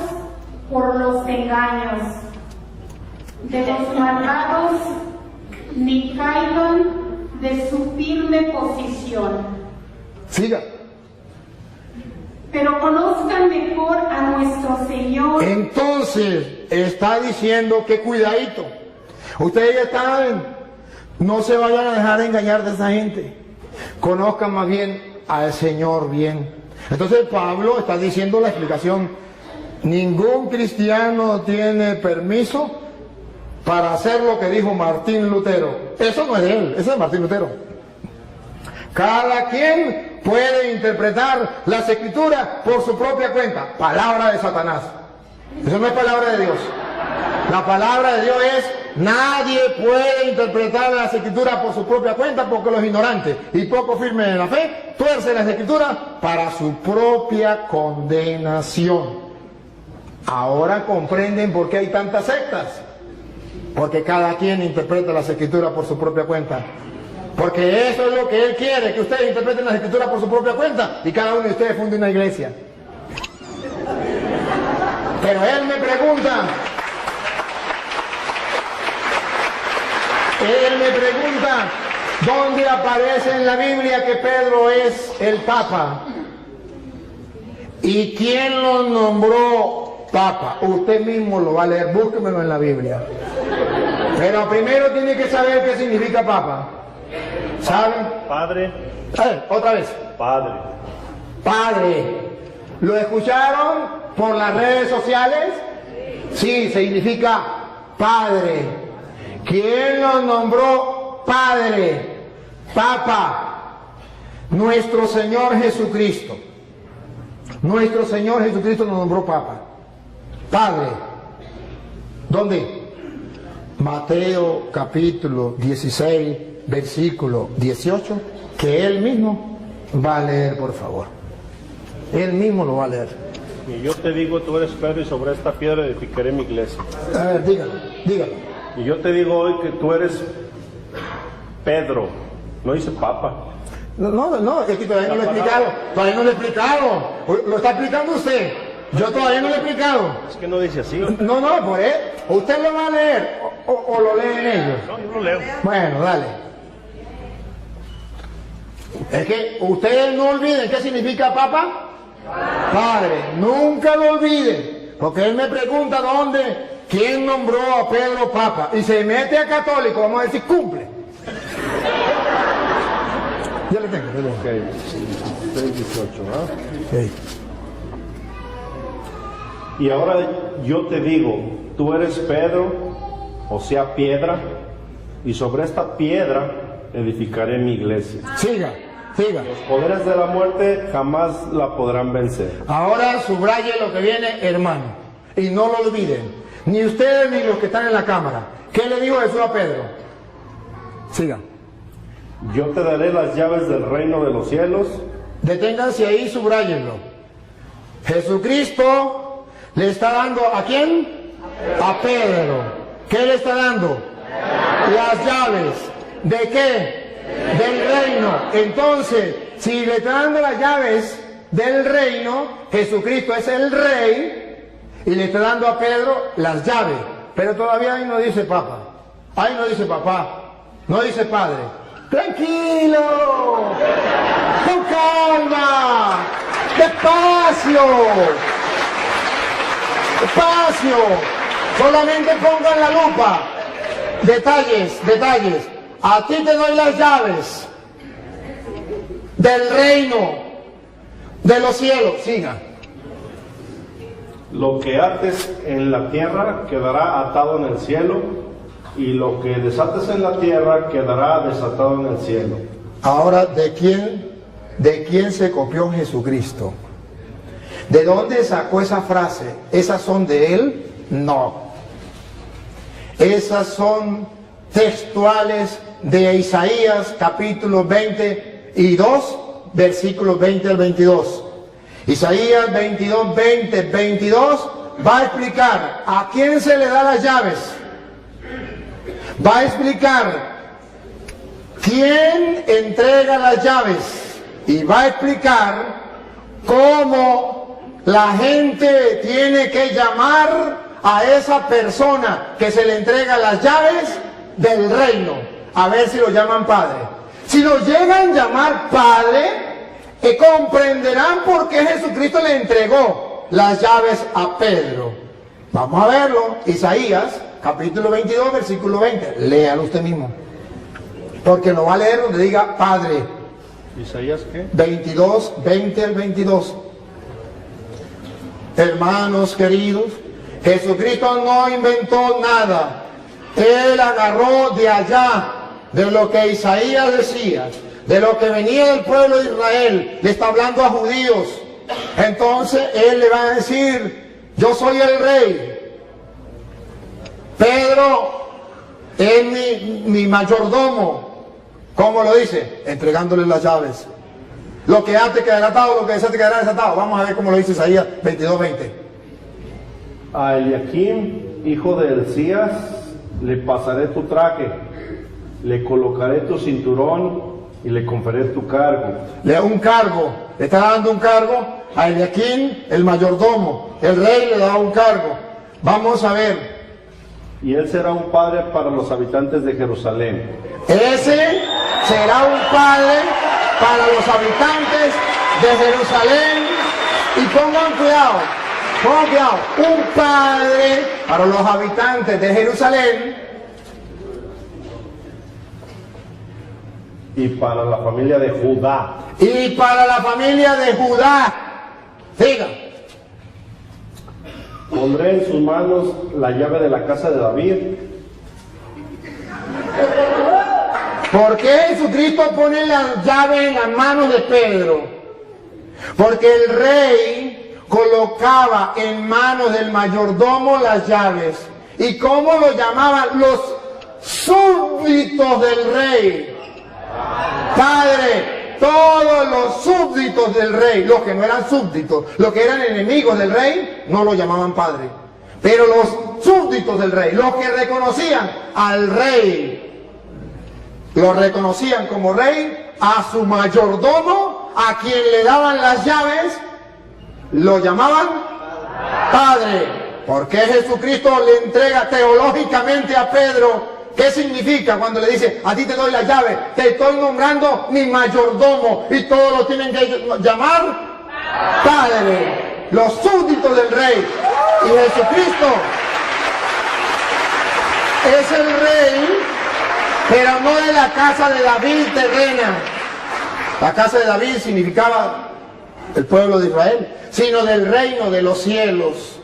Speaker 5: por los engaños de los malvados, ni caigan de su firme posición.
Speaker 6: siga.
Speaker 5: Pero conozcan mejor a nuestro Señor.
Speaker 6: Entonces, está diciendo que cuidadito. Ustedes ya saben, no se vayan a dejar engañar de esa gente. Conozcan más bien al Señor bien. Entonces Pablo está diciendo la explicación. Ningún cristiano tiene permiso para hacer lo que dijo Martín Lutero. Eso no es de él, eso es de Martín Lutero. Cada quien puede interpretar las escrituras por su propia cuenta. Palabra de Satanás. Eso no es palabra de Dios. La palabra de Dios es: nadie puede interpretar las escrituras por su propia cuenta, porque los ignorantes y poco firmes en la fe tuercen las escrituras para su propia condenación. Ahora comprenden por qué hay tantas sectas. Porque cada quien interpreta las escrituras por su propia cuenta. Porque eso es lo que Él quiere, que ustedes interpreten las escrituras por su propia cuenta y cada uno de ustedes funde una iglesia. Pero Él me pregunta, ¿dónde aparece en la Biblia que Pedro es el Papa? ¿Y quién lo nombró Papa? Usted mismo lo va a leer, búsquemelo en la Biblia. Pero primero tiene que saber qué significa Papa. ¿Saben?
Speaker 7: Padre.
Speaker 6: A ver, otra vez.
Speaker 7: Padre.
Speaker 6: Padre. ¿Lo escucharon por las redes sociales? Sí, significa Padre. ¿Quién los nombró Padre? Papa. Nuestro Señor Jesucristo. Nuestro Señor Jesucristo nos nombró Papa. Padre. ¿Dónde? Mateo capítulo 16, versículo 18, que él mismo va a leer, por favor. Él mismo lo va a leer.
Speaker 7: Y yo te digo, tú eres Pedro, y sobre esta piedra edificaré mi iglesia.
Speaker 6: A ver, dígalo, dígalo.
Speaker 7: Y yo te digo hoy que tú eres Pedro, no dice Papa.
Speaker 6: No, es que todavía no lo he explicado. Todavía no lo he explicado. Lo está explicando usted. Yo todavía no lo he explicado.
Speaker 7: Es que no dice así.
Speaker 6: No, pues usted lo va a leer o lo leen ellos.
Speaker 7: No, yo lo leo.
Speaker 6: Bueno, dale. Es que ustedes no olviden qué significa Papa. Padre, nunca lo olviden. Porque él me pregunta quién nombró a Pedro Papa. Y se mete a católico, vamos a decir, cumple. Ya le tengo,
Speaker 7: Ok, 18, ¿ah?
Speaker 6: Okay.
Speaker 7: Y ahora yo te digo, tú eres Pedro, o sea, piedra, y sobre esta piedra edificaré mi iglesia.
Speaker 6: Siga.
Speaker 7: Los poderes de la muerte jamás la podrán vencer.
Speaker 6: Ahora subraye lo que viene, hermano, y no lo olviden, ni ustedes ni los que están en la cámara. ¿Qué le dijo Jesús a Pedro? Siga.
Speaker 7: Yo te daré las llaves del reino de los cielos.
Speaker 6: Deténganse ahí, subrayenlo. Jesucristo le está dando ¿a quién? A Pedro. ¿Qué le está dando? Las llaves. ¿De qué? Del reino. Entonces, si le está dando las llaves del reino, Jesucristo es el rey y le está dando a Pedro las llaves. Pero todavía ahí no dice papa. Ahí no dice papá. No dice padre. Tranquilo. Con calma. Despacio. Despacio. Solamente pongan la lupa. Detalles. A ti te doy las llaves del reino de los cielos. Siga.
Speaker 7: Lo que ates en la tierra quedará atado en el cielo, y lo que desates en la tierra quedará desatado en el cielo.
Speaker 6: Ahora, ¿de quién se copió Jesucristo? ¿De dónde sacó esa frase? ¿Esas son de él? No. Esas son textuales de Isaías capítulo 22, versículos 20 al 22. Isaías 22, 20, 22 va a explicar a quién se le da las llaves. Va a explicar quién entrega las llaves. Y va a explicar cómo la gente tiene que llamar a esa persona que se le entrega las llaves del reino, a ver si lo llaman padre. Si lo llegan a llamar padre, comprenderán por qué Jesucristo le entregó las llaves a Pedro. Vamos a verlo. Isaías capítulo 22, versículo 20. Léalo usted mismo, porque lo va a leer donde diga padre.
Speaker 7: ¿Isaías qué?
Speaker 6: 22, 20 al 22. Hermanos queridos, Jesucristo no inventó nada. Él agarró de allá, de lo que Isaías decía, de lo que venía del pueblo de Israel. Le está hablando a judíos. Entonces él le va a decir: yo soy el rey. Pedro es mi mayordomo. ¿Cómo lo dice? Entregándole las llaves. Lo que ate quedará atado, lo que desate quedará desatado. Vamos a ver cómo lo dice Isaías 22:20.
Speaker 7: A Eliakim, hijo de Hilcías, le pasaré tu traje, le colocaré tu cinturón y le conferiré tu cargo.
Speaker 6: Le da un cargo, le está dando un cargo a Eliakim, el mayordomo. El rey le da un cargo. Vamos a ver.
Speaker 7: Y él será un padre para los habitantes de Jerusalén.
Speaker 6: Ese será un padre para los habitantes de Jerusalén. Y pongan cuidado, un padre para los habitantes de Jerusalén. Y para la familia de Judá. Siga.
Speaker 7: Pondré en sus manos la llave de la casa de David.
Speaker 6: ¿Por qué Jesucristo pone la llave en las manos de Pedro? Porque el rey colocaba en manos del mayordomo las llaves. ¿Y cómo lo llamaban? Los súbditos del rey. Padre, todos los súbditos del rey, los que no eran súbditos, los que eran enemigos del rey, no lo llamaban padre. Pero los súbditos del rey, los que reconocían al rey, lo reconocían como rey, a su mayordomo, a quien le daban las llaves, lo llamaban padre. ¿Por qué Jesucristo le entrega teológicamente a Pedro? ¿Qué significa cuando le dice, a ti te doy la llave, te estoy nombrando mi mayordomo y todos lo tienen que llamar padre? Los súbditos del rey. Y Jesucristo es el rey, pero no de la casa de David terrena. La casa de David significaba el pueblo de Israel, sino del reino de los cielos.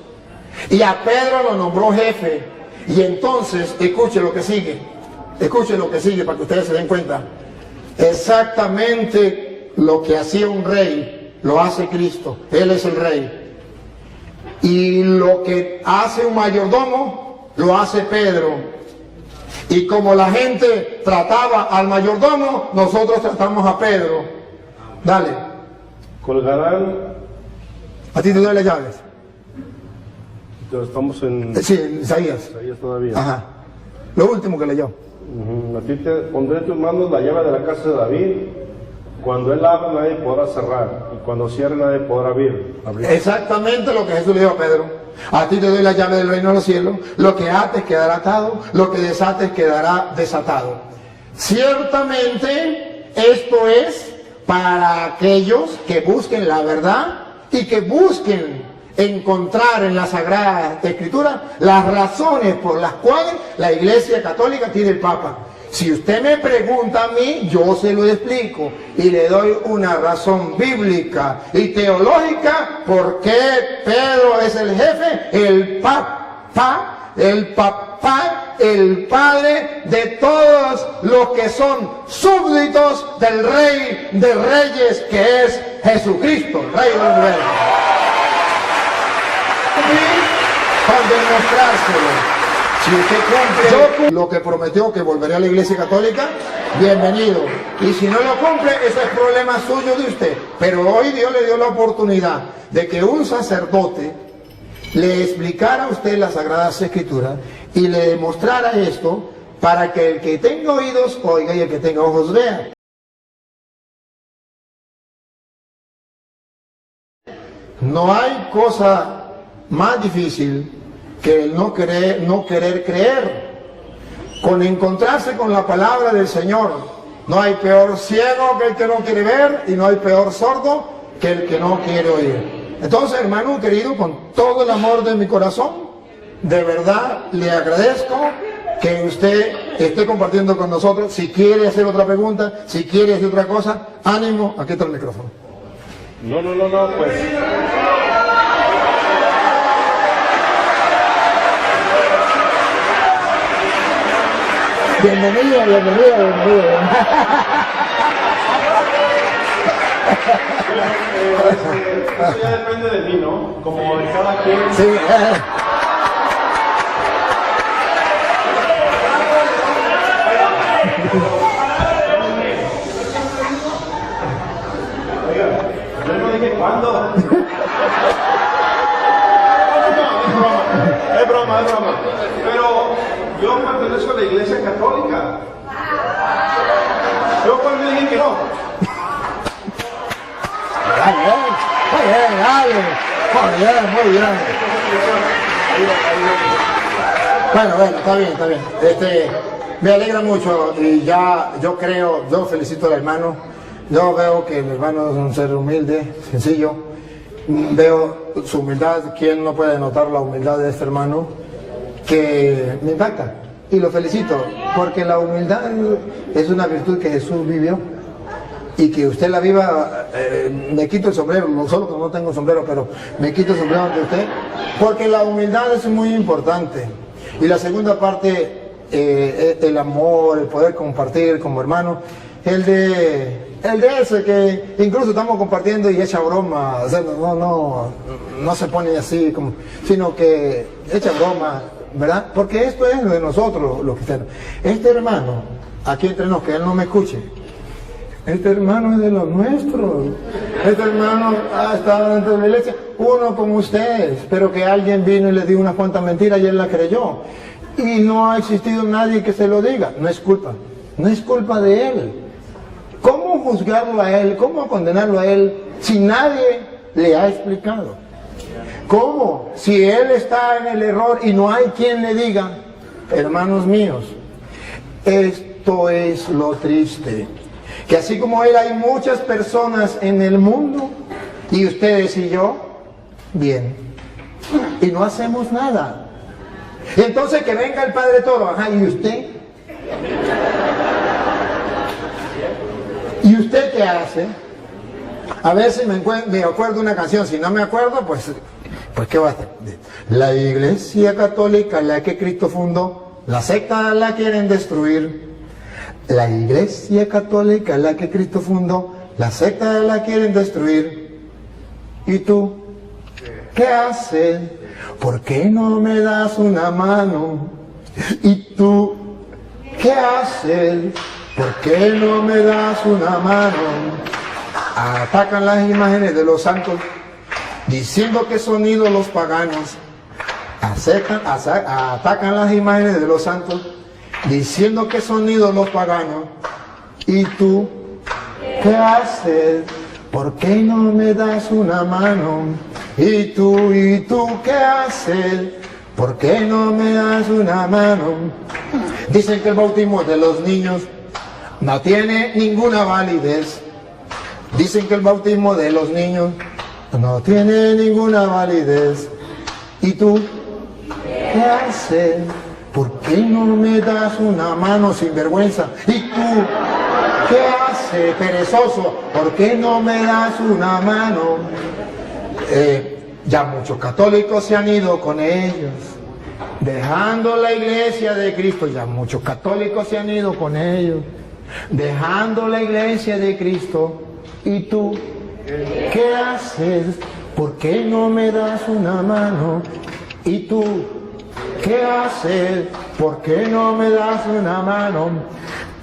Speaker 6: Y a Pedro lo nombró jefe. Y entonces, escuche lo que sigue para que ustedes se den cuenta. Exactamente lo que hacía un rey, lo hace Cristo. Él es el rey. Y lo que hace un mayordomo, lo hace Pedro. Y como la gente trataba al mayordomo, nosotros tratamos a Pedro. Dale.
Speaker 7: Colgarán.
Speaker 6: A ti te doy las llaves.
Speaker 7: Estamos en
Speaker 6: Sí, Isaías.
Speaker 7: Isaías todavía.
Speaker 6: Ajá. Lo último que leyó.
Speaker 7: A ti te pondré en tus manos la llave de la casa de David. Cuando él abra, nadie podrá cerrar. Y cuando cierre, nadie podrá abrir.
Speaker 6: Exactamente lo que Jesús le dijo a Pedro. A ti te doy la llave del reino de los cielos. Lo que ates quedará atado. Lo que desates quedará desatado. Ciertamente, esto es para aquellos que busquen la verdad y que busquen encontrar en la Sagrada Escritura las razones por las cuales la Iglesia Católica tiene el Papa. Si usted me pregunta a mí, yo se lo explico y le doy una razón bíblica y teológica por qué Pedro es el jefe, el papá, el padre de todos los que son súbditos del Rey de Reyes, que es Jesucristo, Rey del universo. Para demostrárselo, si usted cumple lo que prometió, que volvería a la Iglesia Católica, bienvenido. Y si no lo cumple, ese es problema suyo de usted. Pero hoy Dios le dio la oportunidad de que un sacerdote le explicara a usted las Sagradas Escrituras y le demostrara esto para que el que tenga oídos oiga y el que tenga ojos vea. No hay cosa más difícil que el no querer creer. Con encontrarse con la palabra del Señor, no hay peor ciego que el que no quiere ver y no hay peor sordo que el que no quiere oír. Entonces, hermano querido, con todo el amor de mi corazón, de verdad le agradezco que usted esté compartiendo con nosotros. Si quiere hacer otra pregunta, si quiere hacer otra cosa, ánimo, aquí está el micrófono.
Speaker 7: No, pues.
Speaker 6: Bienvenido.
Speaker 7: Eso ya depende de mí, ¿no? Como de cada quien.
Speaker 6: Sí,
Speaker 7: Oiga, yo no dije cuándo. Es broma. Pero yo pertenezco a la Iglesia Católica. Yo cuando dije que no.
Speaker 6: Muy bien. Bueno, está bien. Me alegra mucho y yo felicito al hermano. Yo veo que el hermano es un ser humilde, sencillo. Veo su humildad. ¿Quién no puede notar la humildad de este hermano? Que me impacta. Y lo felicito, porque la humildad es una virtud que Jesús vivió. Y que usted la viva me quito el sombrero, no solo que no tengo sombrero, pero me quito el sombrero ante usted, porque la humildad es muy importante. Y la segunda parte, el amor, el poder compartir como hermano, el de ese que incluso estamos compartiendo y echa broma, o sea, no se pone así, como, sino que echa broma, ¿verdad? Porque esto es lo de nosotros, los cristianos. Este hermano, aquí entre nos, que él no me escuche, este hermano es de los nuestros. Este hermano ha estado dentro de la iglesia, uno como ustedes, pero que alguien vino y le dio unas cuantas mentiras y él la creyó. Y no ha existido nadie que se lo diga. No es culpa de él. ¿Cómo juzgarlo a él? ¿Cómo condenarlo a él si nadie le ha explicado? ¿Cómo? Si él está en el error y no hay quien le diga, hermanos míos, esto es lo triste. Que así como él hay muchas personas en el mundo, y ustedes y yo, bien, y no hacemos nada. Y entonces que venga el Padre Toro, ajá, ¿y usted? ¿Y usted qué hace? A ver si me acuerdo una canción, si no me acuerdo, pues ¿qué va a hacer? La Iglesia Católica, la que Cristo fundó, la secta la quieren destruir. La Iglesia Católica, la que Cristo fundó, la secta la quieren destruir. ¿Y tú? ¿Qué haces? ¿Por qué no me das una mano? ¿Y tú? ¿Qué haces? ¿Por qué no me das una mano? Atacan las imágenes de los santos, diciendo que son ídolos paganos. Atacan las imágenes de los santos, diciendo que son ídolos paganos. ¿Y tú qué haces? ¿Por qué no me das una mano? ¿Y tú qué haces? ¿Por qué no me das una mano? Dicen que el bautismo de los niños no tiene ninguna validez. Dicen que el bautismo de los niños no tiene ninguna validez. ¿Y tú qué haces? ¿Por qué no me das una mano, sinvergüenza? ¿Y tú qué haces, perezoso? ¿Por qué no me das una mano? Ya muchos católicos se han ido con ellos, dejando la iglesia de Cristo. Ya muchos católicos se han ido con ellos, dejando la iglesia de Cristo. ¿Y tú qué haces? ¿Por qué no me das una mano? ¿Y tú qué haces? ¿Por qué no me das una mano?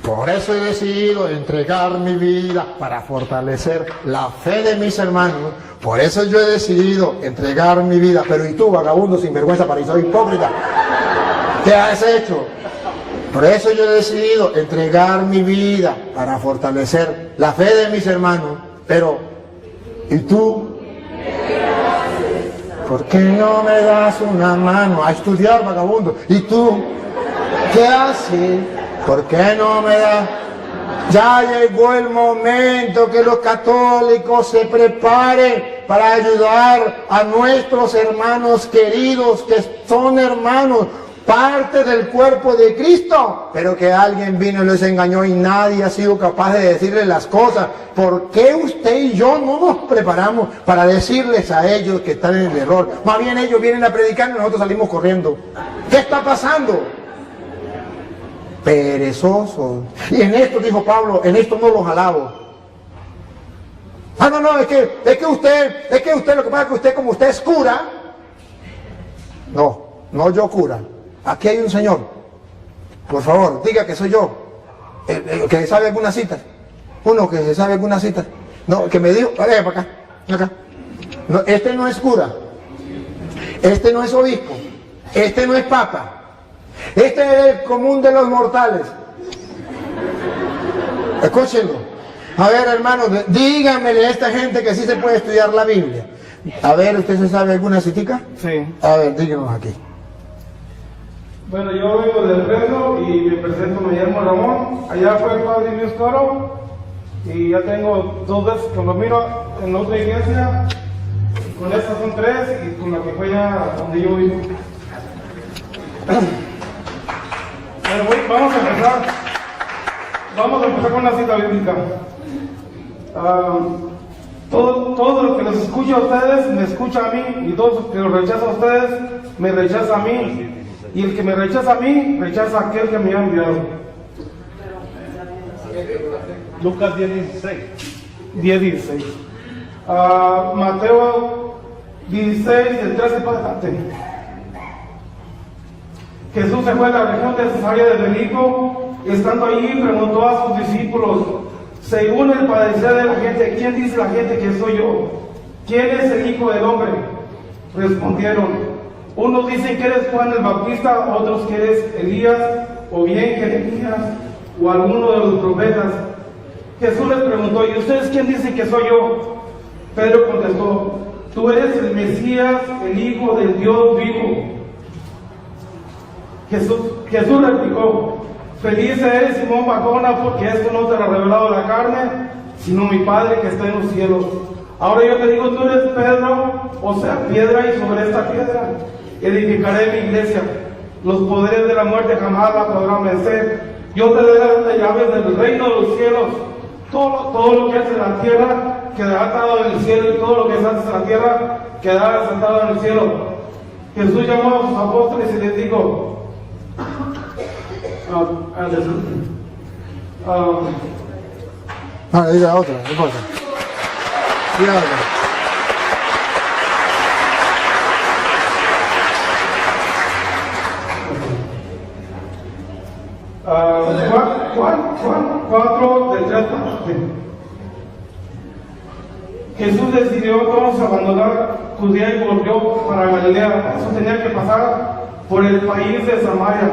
Speaker 6: Por eso he decidido entregar mi vida para fortalecer la fe de mis hermanos. Por eso yo he decidido entregar mi vida. Pero ¿y tú, vagabundo sinvergüenza, fariseo hipócrita? ¿Qué has hecho? Por eso yo he decidido entregar mi vida para fortalecer la fe de mis hermanos. Pero ¿y tú? ¿Por qué no me das una mano a estudiar, vagabundo? ¿Y tú qué haces? ¿Por qué no me das? Ya llegó el momento que los católicos se preparen para ayudar a nuestros hermanos queridos, que son hermanos, parte del cuerpo de Cristo, pero que alguien vino y les engañó y nadie ha sido capaz de decirles las cosas. ¿Por qué usted y yo no nos preparamos para decirles a ellos que están en el error? Más bien ellos vienen a predicar y nosotros salimos corriendo. ¿Qué está pasando? Perezosos. Y en esto, dijo Pablo, en esto no los alabo. No, es que usted lo que pasa es que usted, como usted es cura. No yo cura. Aquí hay un señor. Por favor, diga que soy yo. Que se sabe algunas citas. Uno que se sabe algunas citas. No, que me dijo, para acá. No, este no es cura. Este no es obispo. Este no es papa. Este es el común de los mortales. Escúchenlo. A ver, hermanos, díganmele a esta gente que sí se puede estudiar la Biblia. A ver, ¿usted se sabe alguna citica?
Speaker 8: Sí.
Speaker 6: A ver, díganos aquí.
Speaker 8: Bueno, yo vengo del Fresno y me presento, me llamo Ramón. Allá fue el padre Luis Toro y ya tengo 2 veces que lo miro en la otra iglesia. Con estas son 3 y con la que fue ya donde yo vivo. Bueno, vamos a empezar con la cita bíblica. Todo lo que los escucha a ustedes, me escucha a mí, y todo lo que los rechaza a ustedes, me rechaza a mí. Y el que me rechaza a mí, rechaza a aquel que me ha enviado.
Speaker 3: Lucas 10:16.
Speaker 8: 10:16. Mateo 16, del 13 para adelante. Jesús se fue a la región de Cesarea de Filipo. Estando allí, preguntó a sus discípulos, según el padecer de la gente, ¿quién dice la gente que soy yo? ¿Quién es el Hijo del Hombre? Respondieron, unos dicen que eres Juan el Bautista, otros que eres Elías, o bien Jeremías, o alguno de los profetas. Jesús les preguntó, ¿y ustedes quién dicen que soy yo? Pedro contestó, tú eres el Mesías, el Hijo del Dios vivo. Jesús replicó, feliz eres Simón Barjona, porque esto no te lo ha revelado la carne, sino mi Padre que está en los cielos. Ahora yo te digo, tú eres Pedro, o sea, piedra, y sobre esta piedra edificaré mi iglesia. Los poderes de la muerte jamás la podrán vencer. Yo te daré las llaves del reino de los cielos. Todo lo que haces en la tierra quedará atado en el cielo, y todo lo que haces en la tierra quedará sentado en el cielo. Jesús llamó a sus apóstoles y les dijo,
Speaker 1: diga otra, no importa. Diga otra.
Speaker 8: Juan 4, del 3 al 7. Jesús decidió entonces abandonar Judea y volvió para Galilea. Eso tenía que pasar por el país de Samaria.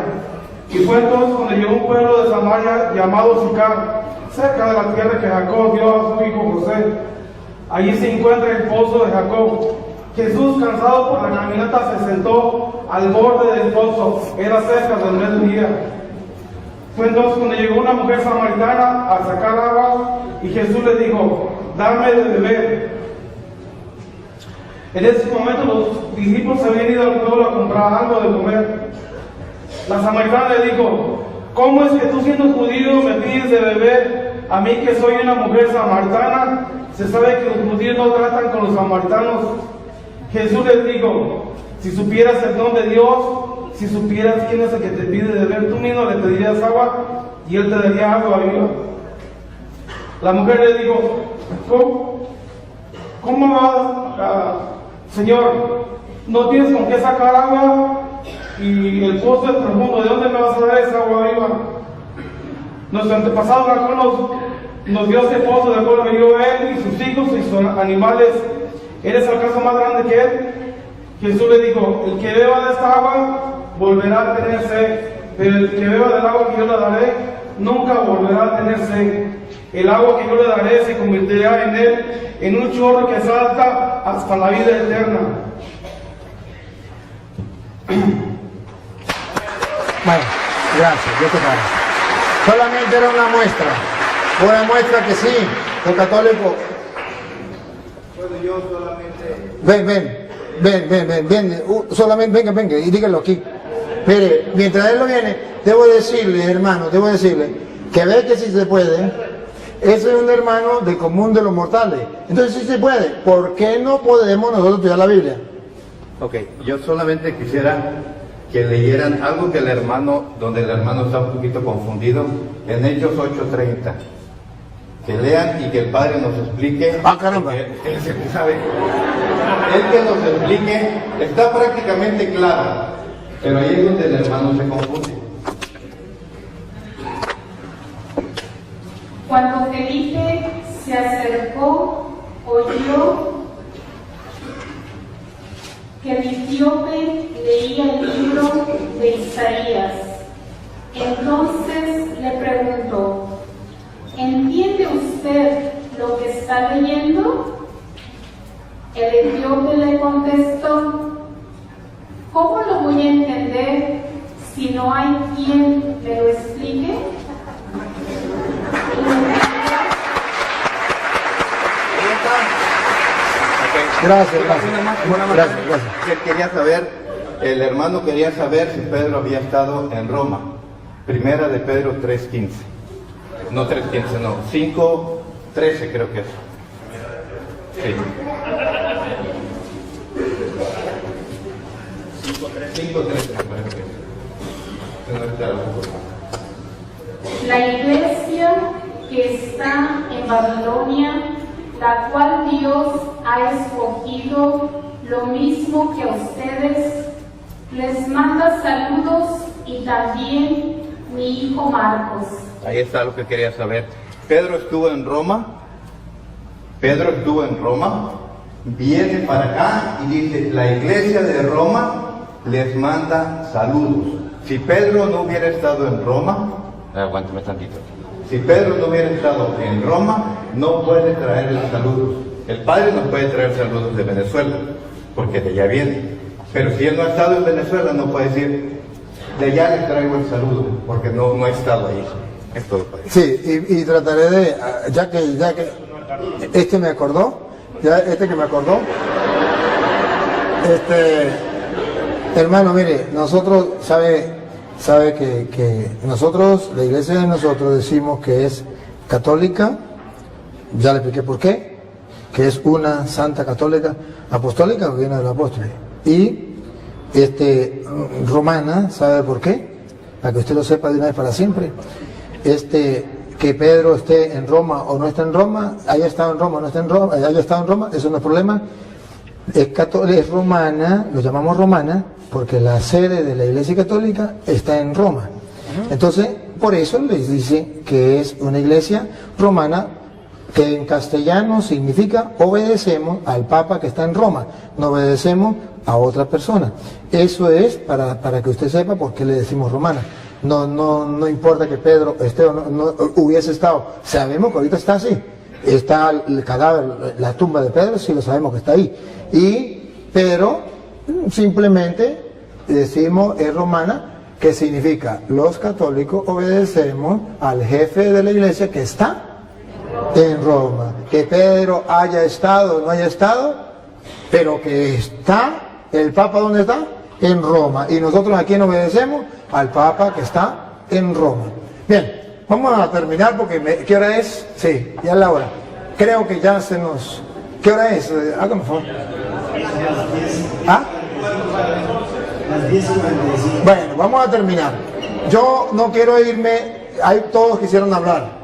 Speaker 8: Y fue entonces cuando llegó a un pueblo de Samaria llamado Sicar, cerca de la tierra que Jacob dio a su hijo José. Allí se encuentra el pozo de Jacob. Jesús, cansado por la caminata, se sentó al borde del pozo. Era cerca del mediodía. Fue entonces cuando llegó una mujer samaritana a sacar agua, y Jesús le dijo, dame de beber. En ese momento los discípulos habían ido al pueblo a comprar algo de comer. La samaritana le dijo, ¿cómo es que tú, siendo judío, me pides de beber a mí, que soy una mujer samaritana? Se sabe que los judíos no tratan con los samaritanos. Jesús les dijo, si supieras el don de Dios, si supieras quién es el que te pide de beber, tú mismo le pedirías agua y él te daría agua viva. La mujer le dijo, ¿cómo vas, Señor? ¿No tienes con qué sacar agua? Y el pozo es profundo, ¿de dónde me vas a dar esa agua viva? Nuestro antepasado Jacob nos dio ese pozo, de acuerdo que dio él y sus hijos y sus animales. ¿Eres acaso más grande que él? Jesús le dijo, el que beba de esta agua volverá a tener sed, pero el que beba del agua que yo le daré nunca volverá a tener sed. El agua que yo le daré se convertirá en él en un chorro que salta hasta la vida eterna.
Speaker 1: Bueno, gracias, yo te paro. Solamente era una muestra que sí, los católicos.
Speaker 6: Bueno, yo solamente...
Speaker 1: Ven, solamente venga, y dígalo aquí. Mire, mientras él lo viene, debo decirle, hermano, que ve que si se puede, ese es un hermano del común de los mortales. Entonces si se puede, ¿por qué no podemos nosotros estudiar la Biblia?
Speaker 9: Ok, yo solamente quisiera que leyeran algo que donde el hermano está un poquito confundido, en Hechos 8:30. Que lean y que el Padre nos explique.
Speaker 1: Ah, caramba.
Speaker 9: Él es el que sabe. Él que nos explique, está prácticamente claro, pero ahí es donde el hermano se confunde.
Speaker 5: Cuando Felipe se acercó, oyó que el etíope leía el libro de Isaías. Entonces le preguntó, ¿entiende usted lo que está leyendo? El etíope le contestó, ¿cómo lo voy a entender si no hay quien me lo explique?
Speaker 1: Gracias.
Speaker 9: Quería saber, el hermano quería saber si Pedro había estado en Roma. Primera de Pedro 3:15. No 3:15, no, 5:13 creo que es. Sí. 5:13.
Speaker 5: La iglesia que está en Babilonia, la cual Dios ha escogido, lo mismo que a ustedes, les manda saludos y también mi hijo Marcos.
Speaker 9: Ahí está lo que quería saber. Pedro estuvo en Roma. Viene para acá y dice, la iglesia de Roma les manda saludos. Si Pedro no hubiera estado en Roma, aguántame tantito. Si Pedro no hubiera estado en Roma, no puede traerle saludos. El Padre nos puede traer saludos de Venezuela, porque de allá viene. Pero si él no ha estado en Venezuela, no puede decir, de allá les traigo el saludo, porque no ha estado ahí. Es todo, Padre.
Speaker 6: Sí, y trataré de, ya que este me acordó, hermano, mire, nosotros, sabe que nosotros, la iglesia de nosotros decimos que es católica, ya le expliqué por qué, que es una santa católica, apostólica, que viene del apóstol, y romana, ¿sabe por qué? Para que usted lo sepa de una vez para siempre. Que Pedro esté en Roma o no esté en Roma, haya estado en Roma o no esté en Roma, haya estado en Roma, eso no es problema. Es romana, lo llamamos romana, porque la sede de la Iglesia Católica está en Roma. Entonces, por eso les dice que es una iglesia romana, que en castellano significa obedecemos al Papa que está en Roma, no obedecemos a otra persona. Eso es para que usted sepa por qué le decimos romana. No importa que Pedro esté o no hubiese estado, sabemos que ahorita está así, está el cadáver, la tumba de Pedro, sí lo sabemos que está ahí, pero simplemente decimos es romana, que significa los católicos obedecemos al jefe de la iglesia que está en Roma. Que Pedro haya estado o no haya estado, pero que está, el Papa ¿dónde está? En Roma. Y nosotros aquí no obedecemos al Papa que está en Roma. Bien, vamos a terminar porque ¿qué hora es? Sí, ya es la hora. Creo que ya se nos... ¿Qué hora es? Hágame favor. ¿Ah?
Speaker 10: Las 10:45.
Speaker 6: Bueno, vamos a terminar. Yo no quiero irme, todos quisieron hablar.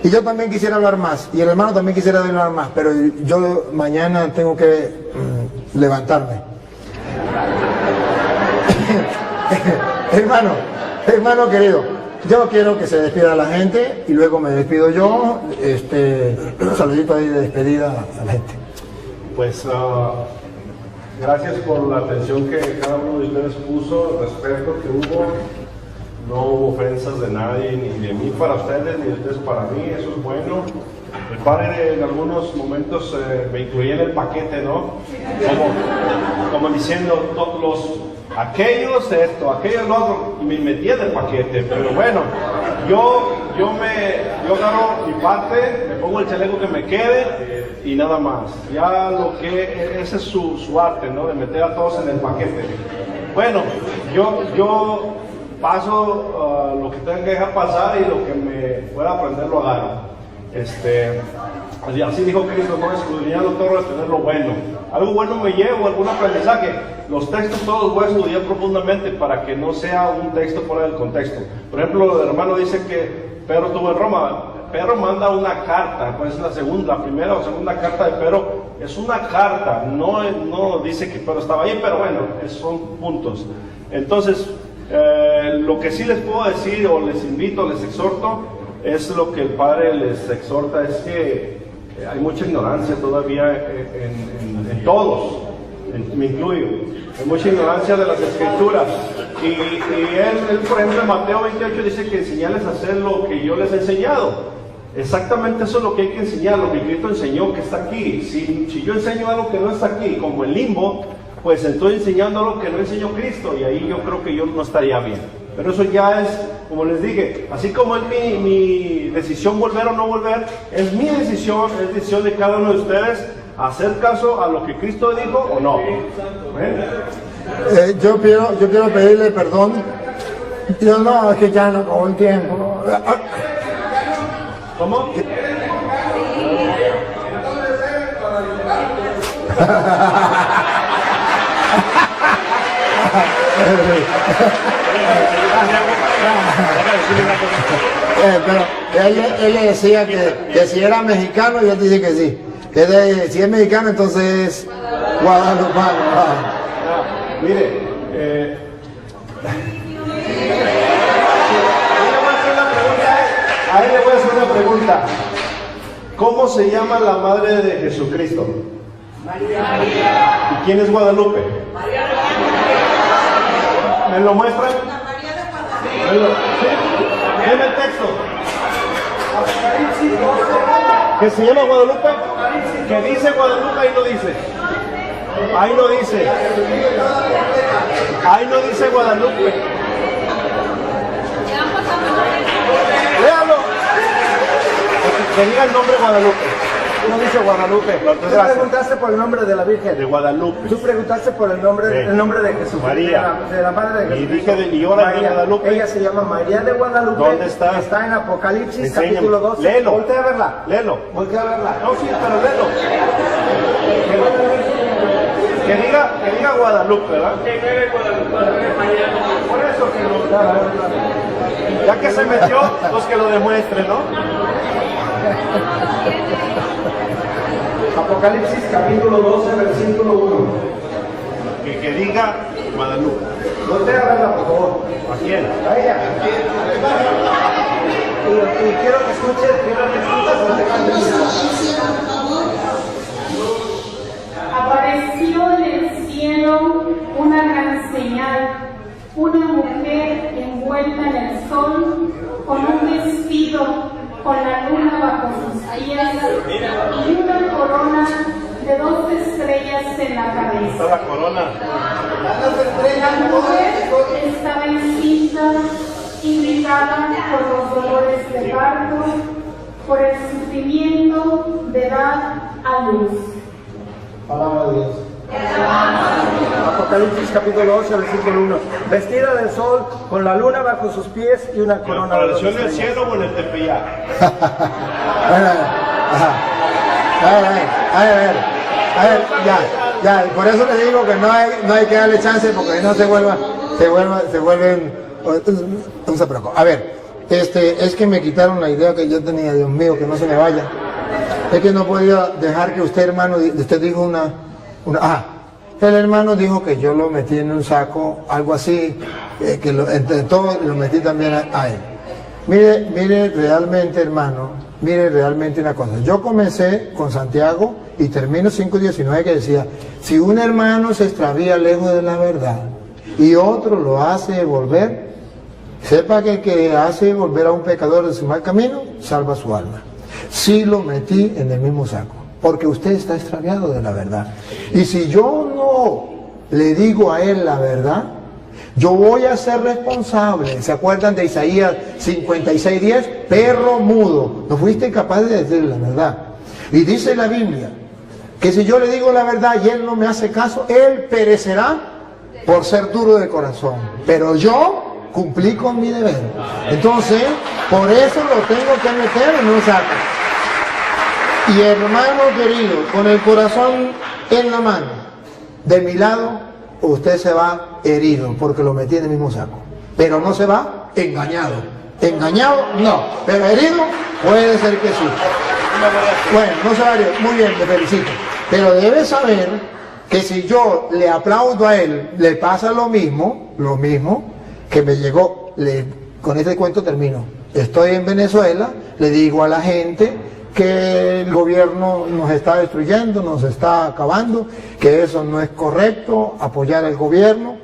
Speaker 6: Y yo también quisiera hablar más. Y el hermano también quisiera hablar más. Pero yo mañana tengo que levantarme. hermano querido, yo quiero que se despida la gente y luego me despido yo. Un saludito ahí de despedida a la gente.
Speaker 7: Pues gracias por la atención que cada uno de ustedes puso, el respeto que hubo. No hubo ofensas de nadie, ni de mí para ustedes, ni de ustedes para mí, eso es bueno. El padre en algunos momentos me incluía en el paquete, ¿no? Como diciendo, aquellos esto, aquellos lo otro, y me metía en el paquete, pero bueno, yo agarro mi parte, me pongo el chaleco que me quede y nada más. Ya ese es su arte, ¿no? De meter a todos en el paquete. Bueno, yo paso lo que tenga que dejar pasar y lo que me pueda aprender lo agarro. Y así dijo Cristo, no escudriñando todo, retener lo bueno. Algo bueno me llevo, algún aprendizaje. Los textos todos voy a estudiar profundamente para que no sea un texto fuera del contexto. Por ejemplo, el hermano dice que Pedro estuvo en Roma. Pedro manda una carta, pues la primera o segunda carta de Pedro es una carta, no dice que Pedro estaba ahí, pero bueno, son puntos. Entonces, lo que sí les puedo decir, o les invito, les exhorto, es lo que el Padre les exhorta, es que hay mucha ignorancia todavía en todos, me incluyo, hay mucha ignorancia de las Escrituras. Y él, por ejemplo, en Mateo 28 dice que enseñarles a hacer lo que yo les he enseñado. Exactamente eso es lo que hay que enseñar, lo que Cristo enseñó, que está aquí. Si yo enseño algo que no está aquí, como el limbo, pues estoy enseñando algo que no enseñó Cristo, y ahí yo creo que yo no estaría bien. Pero eso ya es, como les dije, así como es mi decisión volver o no volver, es mi decisión, es decisión de cada uno de ustedes hacer caso a lo que Cristo dijo o no.
Speaker 6: Yo quiero pedirle perdón. Yo no, es que ya no con el tiempo.
Speaker 7: ¿Cómo?
Speaker 6: Pero él le decía que si era mexicano, y él dice que sí. Si es mexicano, entonces es guadalupano.
Speaker 7: Mire, a él le voy a hacer una pregunta. ¿Cómo se llama la madre de Jesucristo? María. ¿Y quién es Guadalupe? María. ¿Me lo muestran? Dime el texto. ¿Que se llama Guadalupe? ¿Que dice Guadalupe? Ahí no dice. Ahí no dice. Ahí no dice Guadalupe. Léalo. Que diga el nombre Guadalupe. No dice Guadalupe.
Speaker 10: Tú preguntaste por el nombre de la Virgen.
Speaker 7: De Guadalupe.
Speaker 10: Tú preguntaste por el nombre de Jesús.
Speaker 7: María.
Speaker 10: De la madre de Jesús.
Speaker 7: Y dije y ahora de Guadalupe.
Speaker 10: Ella se llama María de Guadalupe.
Speaker 7: ¿Dónde está?
Speaker 10: Está en Apocalipsis,
Speaker 7: Enséñame.
Speaker 10: capítulo 12.
Speaker 7: Léelo.
Speaker 10: Voltea a verla.
Speaker 7: Léelo.
Speaker 10: Voltea a verla.
Speaker 7: No, sí, pero léelo. Que diga Guadalupe, ¿verdad? Por eso que lo... Ya que se metió, pues que lo demuestre, ¿no?
Speaker 10: Apocalipsis, capítulo 12, versículo 1.
Speaker 7: Que diga Guadalupe.
Speaker 10: Voltea a verla, por favor.
Speaker 7: ¿A quién?
Speaker 10: A ella. Y quiero que escuches,
Speaker 5: Apareció en el cielo una gran señal, una mujer envuelta en el sol, con un vestido, con la luna bajo sus pies y una corona de 2 estrellas en la cabeza.
Speaker 7: Está la corona.
Speaker 5: La mujer estaba encinta, irritada por los dolores de parto, por el sufrimiento de dar a luz.
Speaker 10: Palabra de Dios. Apocalipsis capítulo 8, versículo 1. Vestida de sol, con la luna bajo sus pies y una corona de
Speaker 7: ¿Apareció en el
Speaker 10: estrellas.
Speaker 7: cielo o en el Tepeyac?
Speaker 6: A ver, ya, y por eso le digo que no hay que darle chance porque no se vuelven un zapraco. A ver, es que me quitaron la idea que yo tenía, Dios mío, que no se me vaya. Es que no podía dejar que usted, hermano, usted dijo el hermano dijo que yo lo metí en un saco, algo así, que entre todos lo metí también a él. Mire realmente, hermano, mire realmente una cosa. Yo comencé con Santiago y termino 5:19 que decía, si un hermano se extravía lejos de la verdad y otro lo hace volver, sepa que el que hace volver a un pecador de su mal camino, salva su alma. Sí lo metí en el mismo saco, porque usted está extraviado de la verdad. Y si yo no le digo a él la verdad, yo voy a ser responsable. ¿Se acuerdan de Isaías 56:10? Perro mudo, no fuiste capaz de decir la verdad. Y dice la Biblia que si yo le digo la verdad y él no me hace caso, él perecerá por ser duro de corazón. Pero yo cumplí con mi deber. Entonces, por eso lo tengo que meter en un saco. Y hermano querido, con el corazón en la mano, de mi lado, usted se va herido porque lo metí en el mismo saco. Pero no se va engañado. Engañado, no. Pero herido, puede ser que sí. Bueno, no se va herido. Muy bien, te felicito. Pero debe saber que si yo le aplaudo a él, le pasa lo mismo que me llegó. Con este cuento termino. Estoy en Venezuela, le digo a la gente que el gobierno nos está destruyendo, nos está acabando, que eso no es correcto, apoyar al gobierno.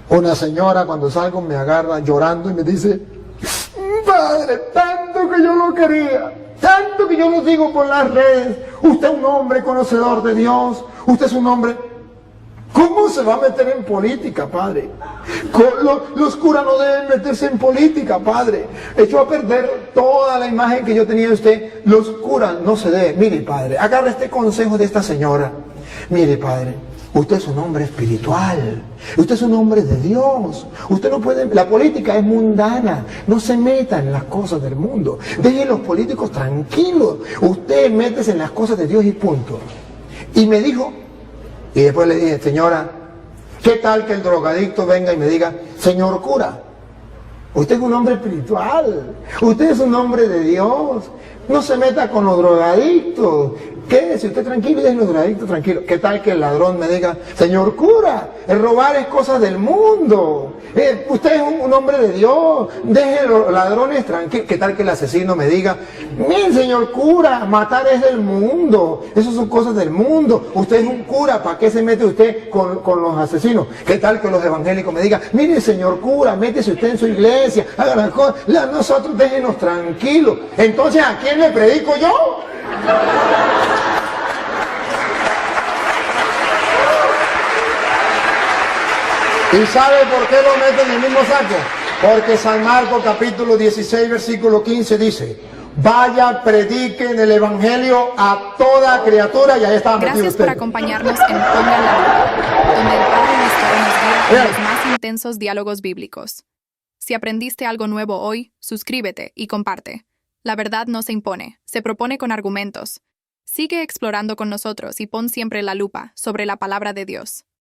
Speaker 6: Una señora cuando salgo me agarra llorando y me dice, padre, tanto que yo lo quería, tanto que yo lo sigo por las redes, usted es un hombre conocedor de Dios, usted es un hombre... ¿Cómo se va a meter en política, padre? Los curas no deben meterse en política, padre. Echó a perder toda la imagen que yo tenía de usted. Los curas no se deben. Mire, padre, agarra este consejo de esta señora. Mire, padre, Usted es un hombre espiritual. Usted es un hombre de Dios. Usted no puede... La política es mundana. No se meta en las cosas del mundo. Deje a los políticos tranquilos. Usted métese en las cosas de Dios y punto. Y me dijo, y después le dije, señora, ¿qué tal que el drogadicto venga y me diga, señor cura, usted es un hombre espiritual, usted es un hombre de Dios, no se meta con los drogadictos, quédese usted tranquilo y deje los drogadictos tranquilos? ¿Qué tal que el ladrón me diga, señor cura, el robar es cosa del mundo, usted es un hombre de Dios, deje los ladrones tranquilos? ¿Qué tal que el asesino me diga, mire señor cura, matar es del mundo, eso son cosas del mundo, usted es un cura, ¿para qué se mete usted con los asesinos? ¿Qué tal que los evangélicos me digan, mire señor cura, métese usted en su iglesia, haga las cosas, nosotros déjenos tranquilos? Entonces, ¿a quién le predico yo? ¿Y sabe por qué lo meten en el mismo saco? Porque San Marcos capítulo 16 versículo 15 dice, vaya, prediquen el evangelio a toda criatura. Y ahí está metido
Speaker 2: Gracias
Speaker 6: usted.
Speaker 2: por acompañarnos en Pongan la Lupa, donde el Padre Luis Toro nos guía en los más intensos diálogos bíblicos. Si aprendiste algo nuevo hoy, suscríbete y comparte. La verdad no se impone, se propone con argumentos. Sigue explorando con nosotros y pon siempre la lupa sobre la palabra de Dios.